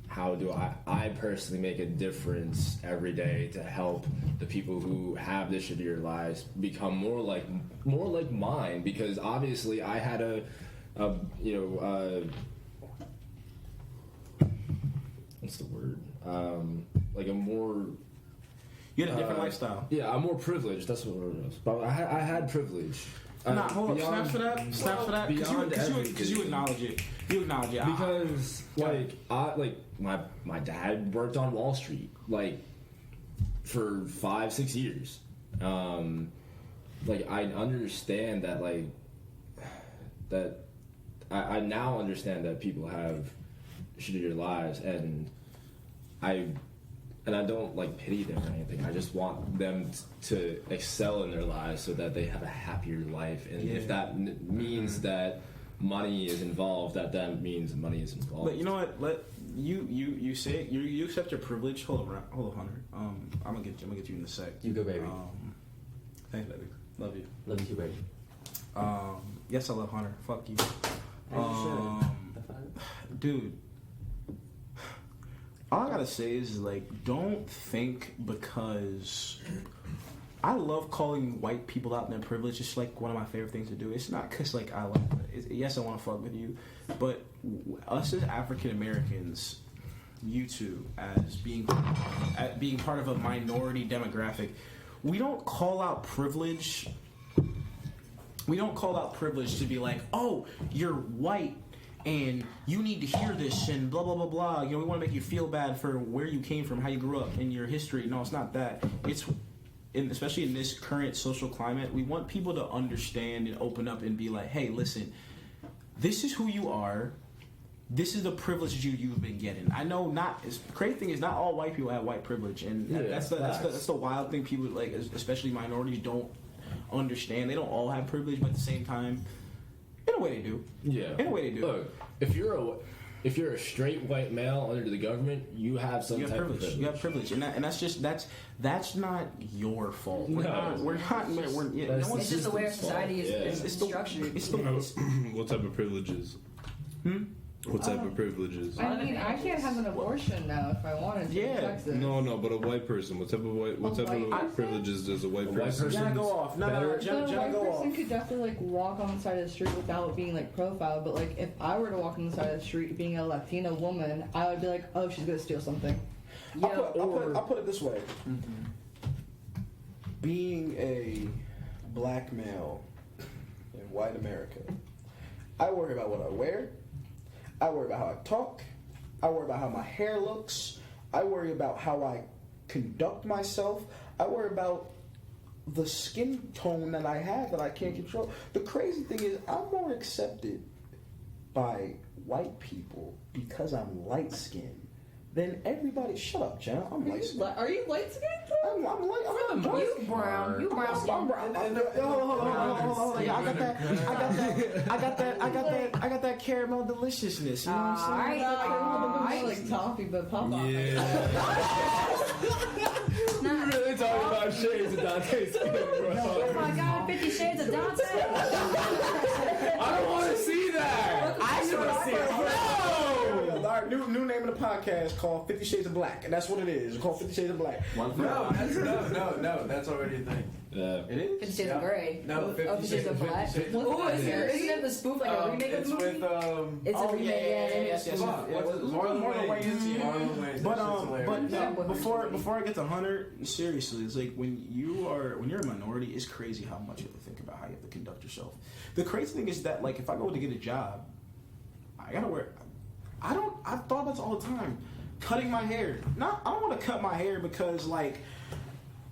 how do I personally make a difference every day to help the people who have the shittier lives become more like mine? Because obviously I had what's the word? Like a more... You had a different lifestyle. Yeah, I'm more privileged. That's what it was. But I had privilege. Hold up. Snaps for that. Snaps for that. Because you acknowledge it. You acknowledge it. Because my dad worked on Wall Street like for 5-6 years. I understand that I now understand that people have shittier lives, and I don't like pity them or anything. I just want them to excel in their lives so that they have a happier life. And if that means that money is involved, that means money is involved. But you know what? Let you say it. You accept your privilege. Hold up, Hunter. I'm gonna get you in a sec. You go, baby. Thanks, baby. Love you. Love you too, baby. Yes, I love Hunter. Fuck you. Dude. All I gotta say is, like, don't think because... I love calling white people out in their privilege. It's, like, one of my favorite things to do. It's not because, like, I like it. Yes, I want to fuck with you. But us as African Americans, you two, as being part of a minority demographic, we don't call out privilege... We don't call out privilege to be like, oh, you're white, and you need to hear this, and blah, blah, blah, blah. You know, we want to make you feel bad for where you came from, how you grew up, in your history. No, it's not that. It's, especially in this current social climate, we want people to understand and open up and be like, hey, listen, this is who you are. This is the privilege you've been getting. I know the crazy thing is not all white people have white privilege, and that's the wild thing people, like, especially minorities, don't understand. They don't all have privilege, but at the same time, in a way they do. Yeah. In a way they do. Look, if you're a straight white male under the government, you have some type of privilege. You have privilege, and that's not your fault. It's just the way our society is structured. What type of privileges? What type of privileges? I mean, I can't have an abortion now if I wanted to. In Texas. No, but a white person. What type of privileges does a white person? Jenna, go off. No, Jenna, a white go person off. could definitely like walk on the side of the street without being like profiled. But like, if I were to walk on the side of the street being a Latina woman, I would be like, oh, she's gonna steal something. I'll put it this way. Being a black male in white America, I worry about what I wear. I worry about how I talk. I worry about how my hair looks. I worry about how I conduct myself. I worry about the skin tone that I have that I can't control. The crazy thing is I'm more accepted by white people because I'm light-skinned than everybody. Shut up, Jenna. I'm light-skinned. Are you light-skinned? I'm light. I'm dark. You brown. You brown skin. Hold on. I got that caramel deliciousness. You know what I'm saying? I like toffee, but pop off. We're really talking about shades of Dante's skin, bro. Oh my God, 50 Shades of Dante. I don't want to see that. I just want to see it. Our new name of the podcast called 50 Shades of Black, and that's what it is. It's called 50 Shades of Black. No, that's already a thing. Yeah. It is? 50 Shades of Gray. No, 50 Shades of Black. Ooh, isn't it the spoof like a remake of the movie? It's with, it's a remake, yes. Marlon Wayans. But before I get to Hunter, seriously, it's like when you're a minority, it's crazy how much you have to think about how you have to conduct yourself. The crazy thing is that, like, if I go to get a job, I gotta wear. I've thought about this all the time. Cutting my hair. I don't want to cut my hair because, like,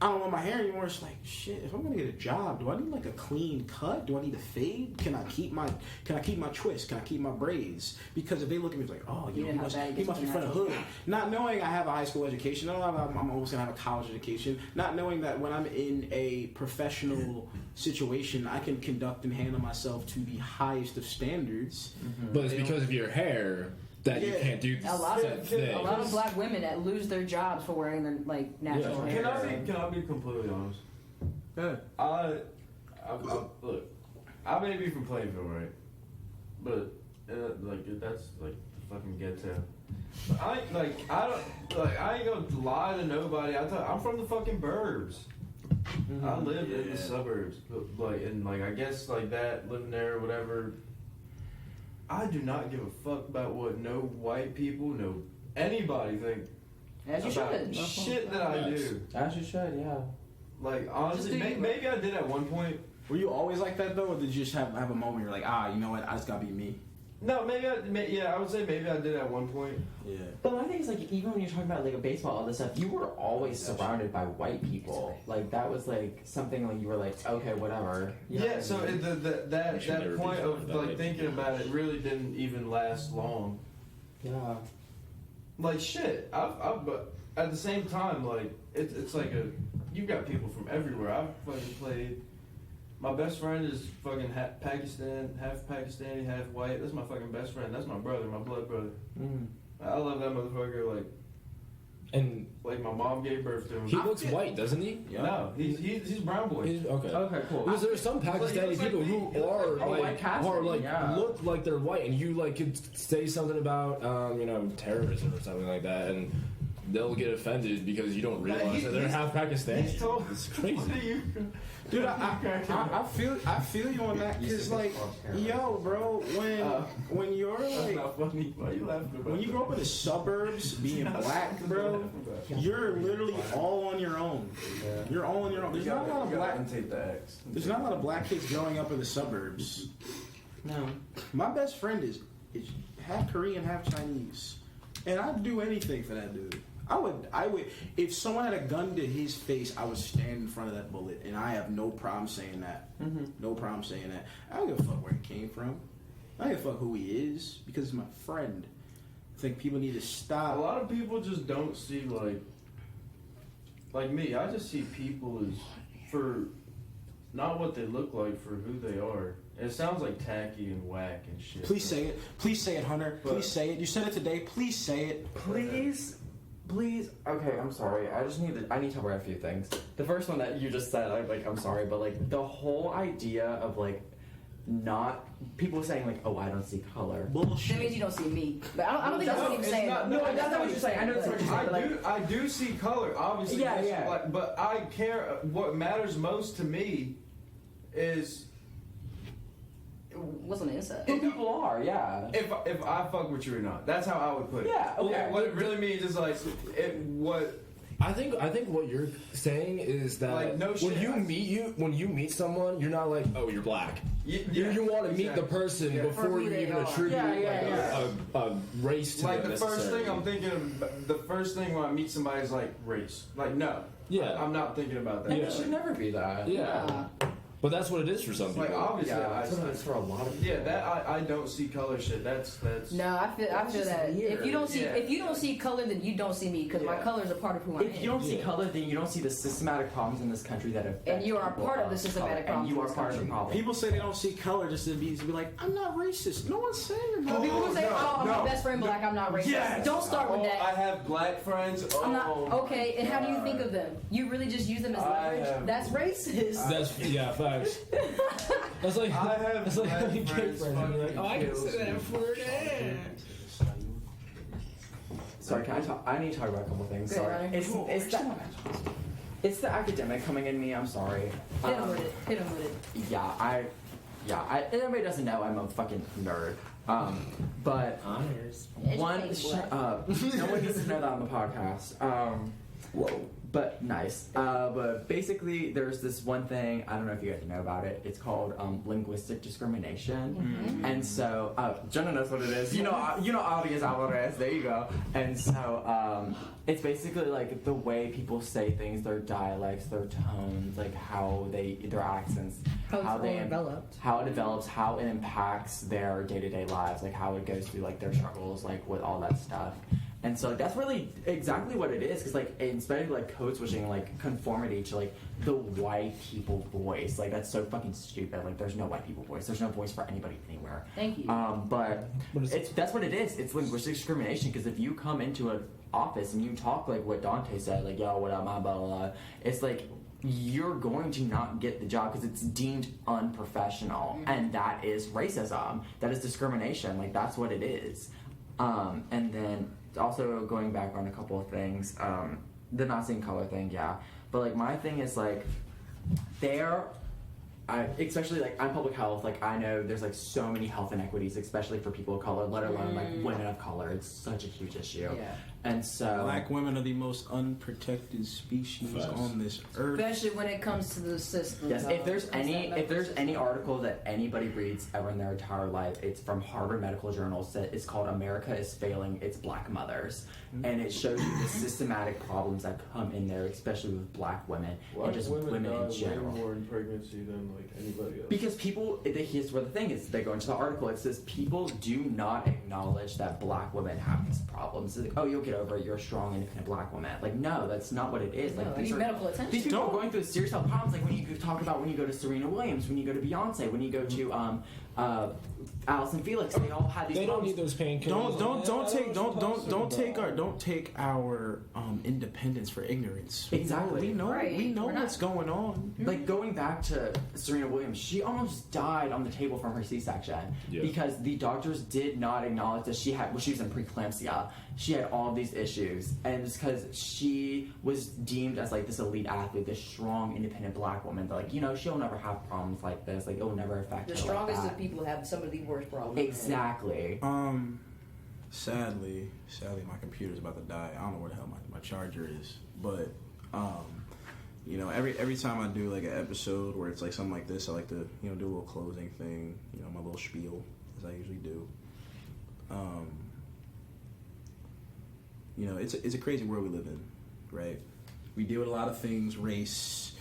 I don't want my hair anymore. It's like, shit, if I'm gonna get a job, do I need like a clean cut? Do I need a fade? Can I keep my twist? Can I keep my braids? Because if they look at me it's like, oh, he must be from the hood. Not knowing I have a high school education, not knowing I'm almost gonna have a college education, not knowing that when I'm in a professional situation, I can conduct and handle myself to the highest of standards. But it's because of your hair that you can't do the A lot same of thing. a lot of black women that lose their jobs for wearing their like natural hair. Can I be completely honest? Yeah. Look, I may be from Plainville, right? But like that's like the fucking ghetto. But I ain't gonna lie to nobody. I'm from the fucking burbs. I live in the suburbs, but I guess like that, living there or whatever. I do not give a fuck about what no white people, no anybody think As you about should. shit that I do. As you should, yeah. Like honestly, maybe I did at one point. Were you always like that though, or did you just have a moment where you're like, you know what, I just gotta be me? No, I would say maybe I did at one point. Yeah. But my thing is, like, even when you're talking about, like, baseball, all this stuff, you were always surrounded by white people. Like, that was, like, something, like, you were like, okay, whatever. You know Yeah, what I so mean? that point of, like, thinking about it really didn't even last long. Yeah. Like, shit, but at the same time, like, it's like you've got people from everywhere. I've fucking played. My best friend is fucking half Pakistani, half white. That's my fucking best friend. That's my brother, my blood brother. I love that motherfucker. Like my mom gave birth to him. He looks white, doesn't he? Yeah. No, he's brown boy. Okay, cool. Because there's some Pakistani people who are look like they're white, and you like could say something about terrorism or something like that, and they'll get offended because you don't realize that they're half Pakistani. It's crazy. Dude, I feel you on that because like, yo, bro, when you're like, not funny. Why you laughing about when you grow up in the suburbs, being black, bro, you're literally all on your own. You're all on your own. There's not a lot of black. There's not a lot of black kids growing up in the suburbs. No. My best friend is half Korean, half Chinese, and I'd do anything for that dude. I would, if someone had a gun to his face, I would stand in front of that bullet, and I have no problem saying that. No problem saying that. I don't give a fuck where he came from. I don't give a fuck who he is, because he's my friend. I think people need to stop. A lot of people just don't see, like me, I just see people as, for not what they look like, for who they are. It sounds like tacky and whack and shit. Please say it. Please say it, Hunter. Please say it. You said it today. Please say it. Please. Okay, I'm sorry. I need to wear a few things. The first one that you just said, I'm sorry, but like the whole idea of like not people saying like, oh, I don't see color. That means you don't see me. But I don't think that's what you're saying. No, that's not what you're saying. I know that's what you're saying. I do see color, obviously. Yeah. But I care. What matters most to me is what's on the inside. Who people are, yeah. If I fuck with you or not, that's how I would put it. Yeah, okay. What it really means is like what. I think what you're saying is that like, no when you meet someone, you're not like, oh, you're black. You want to meet the person before you even attribute a race to like them. The first thing I'm thinking of, the first thing when I meet somebody is like race. Like no, I'm not thinking about that. And it should never be that. Yeah. But that's what it is for some people. Like obviously, it's for a lot of people. Yeah, that I don't see color shit. That's. No, I feel that weird. if you don't see color, then you don't see me because my color is a part of who I am. If you don't see color, then you don't see the systematic problems in this country that affect. And you are a part of the systematic problems. And you are part of the problem. People say they don't see color just to be like, I'm not racist. No one's saying you're not. People say, I'm my best friend black. I'm not racist. Yes. Don't start with that. I have black friends. I'm not okay. And how do you think of them? You really just use them as leverage? That's racist. That's facts. That's like I have that's like having black gay friends. friends. You're like, oh, I can Kills say that me. for that. Sorry, can I talk? I need to talk about a couple things. Go Sorry, ahead. it's the academic coming in me. I'm sorry. Hit him with it. Yeah. Everybody doesn't know I'm a fucking nerd. But honors. Shut up. No one needs to know that on the podcast. Whoa. But nice. But basically, there's this one thing, I don't know if you guys know about it. It's called linguistic discrimination. And so, Jenna knows what it is. You know, audience Alvarez. There you go. And so, it's basically like the way people say things, their dialects, their tones, like their accents, how it develops, how it impacts their day-to-day lives, like how it goes through like their struggles, like with all that stuff. And so like, that's really exactly what it is, because like instead of like code switching like conformity to like the white people voice, like that's so fucking stupid. Like there's no white people voice. There's no voice for anybody anywhere. Thank you. But that's what it is. It's linguistic discrimination, because if you come into an office and you talk like what Dante said, like yo, what up, my blah blah blah, it's like you're going to not get the job because it's deemed unprofessional, and that is racism. That is discrimination. Like that's what it is. And then also going back on a couple of things, the not seeing color thing, yeah. But like my thing is like especially like I'm public health, like I know there's like so many health inequities, especially for people of color, let alone like women of color. It's such a huge issue. Yeah. And so Black women are the most unprotected species on this earth. Especially when it comes to the system. yes, if there's any article that anybody reads ever in their entire life, it's from Harvard Medical Journal. It's called "America is Failing Its Black Mothers," and it shows you the systematic problems that come in there, especially with Black women and just women in general. Way more in pregnancy than like anybody else. Because people, here's where the thing is, they go into the article, it says people do not acknowledge that Black women have these problems. It's like, oh, you'll get over it, you're a strong, independent Black woman. Like, no, that's not what it is. Like, I need medical attention. These people are going through serious health problems, like when you talk about when you go to Serena Williams, when you go to Beyonce, when you go to Allison Felix, they all had these They don't problems. need those painkillers. Don't take our independence for ignorance. Exactly. We know Right. we know We're not- what's going on. Like going back to Serena Williams, she almost died on the table from her C-section because the doctors did not acknowledge that she was in preeclampsia. She had all these issues, and it's because she was deemed as like this elite athlete, this strong, independent Black woman. That, like, you know, she'll never have problems like this. Like it will never affect The her. strongest like of people have some of the worst problems. Exactly. Sadly, my computer's about to die. I don't know where the hell my charger is, but you know, every time I do like an episode where it's like something like this, I like to, you know, do a little closing thing, you know, my little spiel as I usually do. You know, it's a crazy world we live in, right? We deal with a lot of things: race,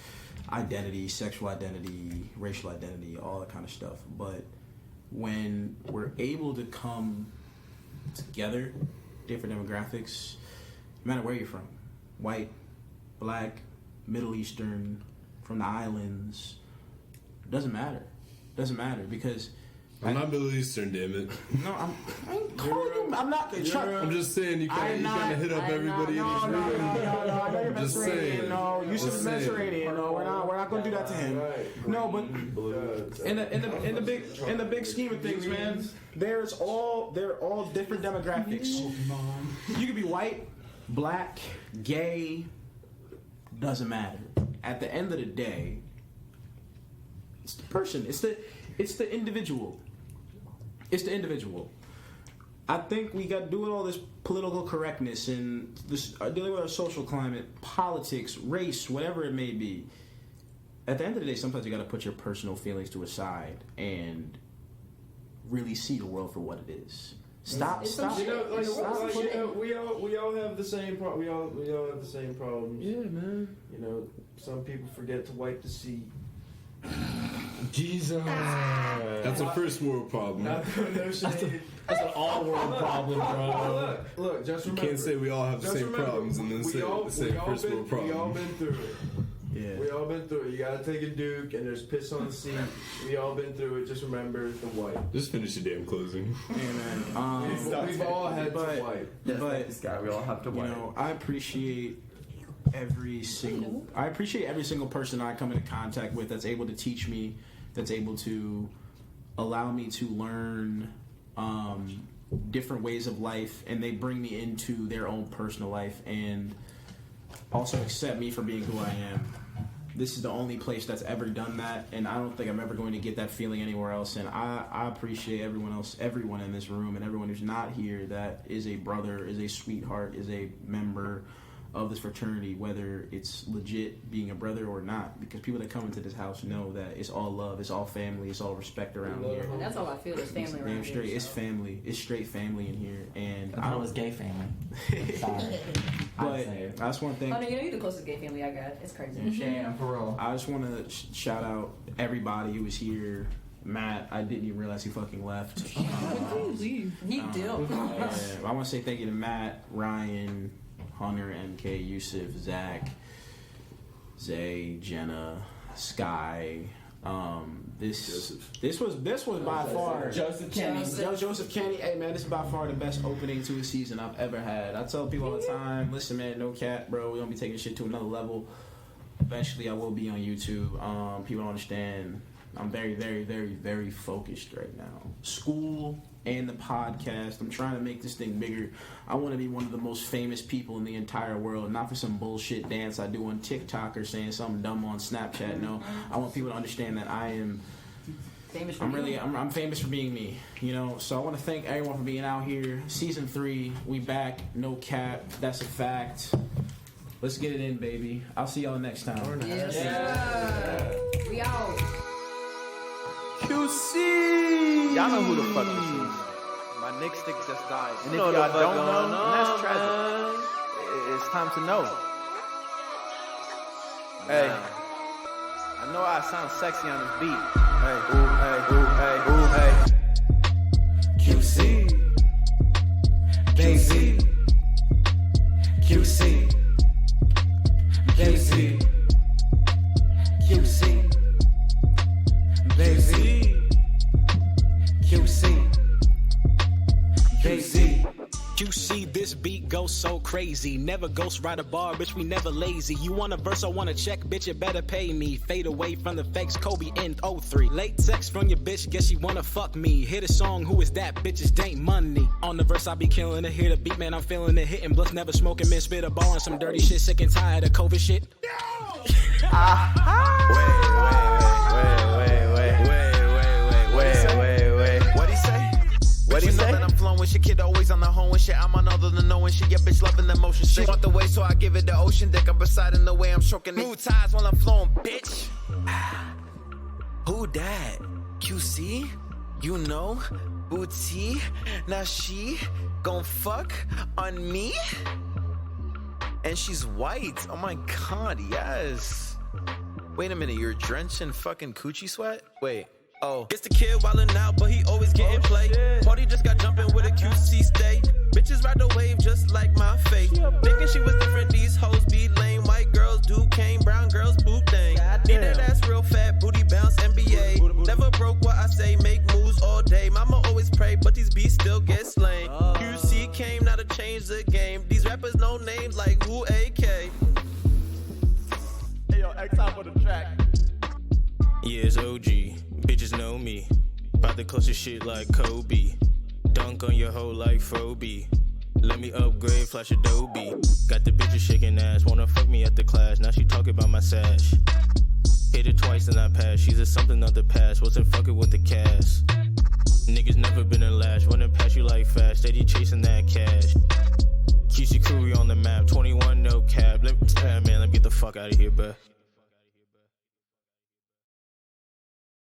identity, sexual identity, racial identity, all that kind of stuff. But when we're able to come together, different demographics, no matter where you're from, white, Black, Middle Eastern, from the islands, doesn't matter because I'm not Middle Eastern, damn it. no, I ain't calling you. I'm not. I'm just saying you gotta hit up everybody in this room. No, I know you're Just Mediterranean. saying. No, you should Just be saying. Mediterranean. No, we're not gonna do that to him. No, but in the big scheme of things, man, they're all different demographics. You could be white, Black, gay, doesn't matter. At the end of the day, it's the person. It's the individual. It's the individual. I think we got to do with all this political correctness and this dealing with our social climate, politics, race, whatever it may be. At the end of the day, sometimes you got to put your personal feelings to a side and really see the world for what it is. Stop. You know, we all have the same we all have the same problems. Yeah, man. You know, some people forget to wipe the seat. Jesus. That's a first world problem. That's an all-world problem, bro. Look, just You remember. can't say we all have the same problems and then say first world problem. We all been through it. Yeah. We all been through it. You gotta take a Duke and there's piss on the seat. We all been through it. Just remember the wipe. Just finish your damn closing. Yeah, man. We've all had to wipe. But this guy, we all have to you wipe. know, I appreciate every single person I come into contact with that's able to teach me, that's able to allow me to learn different ways of life, and they bring me into their own personal life and also accept me for being who I am. This is the only place that's ever done that, and I don't think I'm ever going to get that feeling anywhere else. And I appreciate everyone in this room, and everyone who's not here that is a brother, is a sweetheart, is a member of this fraternity, whether it's legit being a brother or not, because people that come into this house know that it's all love, it's all family, it's all respect around here. And that's all I feel is family around here. Straight, it's family, it's straight family in here, and I was gay family. Sorry. But I just want to thank. Oh no, you know you're the closest gay family I got. It's crazy. Damn, for real. I just want to shout out everybody who was here Matt, I didn't even realize he fucking left. When did he leave? He did. I want to say thank you to Matt, Ryan, Hunter, MK, Yusuf, Zach, Zay, Jenna, Sky. This was by far Joseph Kenny. Joseph Kenny. Hey man, this is by far the best opening to a season I've ever had. I tell people all the time, listen man, no cap, bro. We gonna be taking shit to another level. Eventually, I will be on YouTube. People don't understand. I'm very, very, very, very focused right now. School and the podcast. I'm trying to make this thing bigger. I want to be one of the most famous people in the entire world, not for some bullshit dance I do on TikTok or saying something dumb on Snapchat. No, I want people to understand that I am. I'm famous for being me, you know. So I want to thank everyone for being out here. Season 3, we back. No cap. That's a fact. Let's get it in, baby. I'll see y'all next time. Yeah. We out. QC. Y'all know who the fuck this is. My Nick stick just died. And if y'all don't know, that's tragic. It's time to know. Hey. I know I sound sexy on this beat. Hey, ooh, hey, ooh, hey, ooh, hey. QC. KZ. QC. KZ. QC. KZ. QC. KZ. You see this beat goes so crazy. Never ghost ride a bar, bitch, we never lazy. You want a verse or want a check, bitch, you better pay me. Fade away from the fakes, Kobe in 03. Late text from your bitch, guess she wanna fuck me. Hit a song, who is that, bitches ain't money. On the verse I be killing it, hear the beat, man, I'm feeling it. Hitting bluff, never smoking, man, spit a ball and some dirty shit. Sick and tired of COVID shit. What'd he say? What'd he say? That I'm flowing with shit, kid always on the home and shit. I'm on other than knowing shit. Your bitch loving the motion. She want the way, so I give it the ocean dick. I'm beside in the way I'm stroking new ties while I'm flowing, bitch. Who that? QC? You know? Booty? Now she gon' fuck on me? And she's white. Oh my god, yes. Wait a minute, you're drenched in fucking coochie sweat? Wait. Oh. It's the kid wildin' out, but he always getting played. Party just got jumping with a QC stay. Bitches ride the wave just like my face. Thinking she was different, these hoes be lame. White girls do cane, brown girls boot thing. Need that ass real fat, booty bounce NBA. Never broke what I say, make moves all day. Mama always pray, but these beats still get slain. QC came now to change the game. These rappers know names like who AK. Hey yo, X out for the track. Yeah, it's OG. Bitches know me. About the closest shit like Kobe. Dunk on your hoe like Phoebe. Let me upgrade, flash Adobe. Got the bitches shaking ass. Wanna fuck me at the class. Now she talking about my sash. Hit it twice and I passed. She's a something of the past. Wasn't fucking with the cast. Niggas never been a lash. Running past you like fast. Steady chasing that cash. QC Crew on the map. 21 no cab. Man, let me get the fuck out of here, bruh.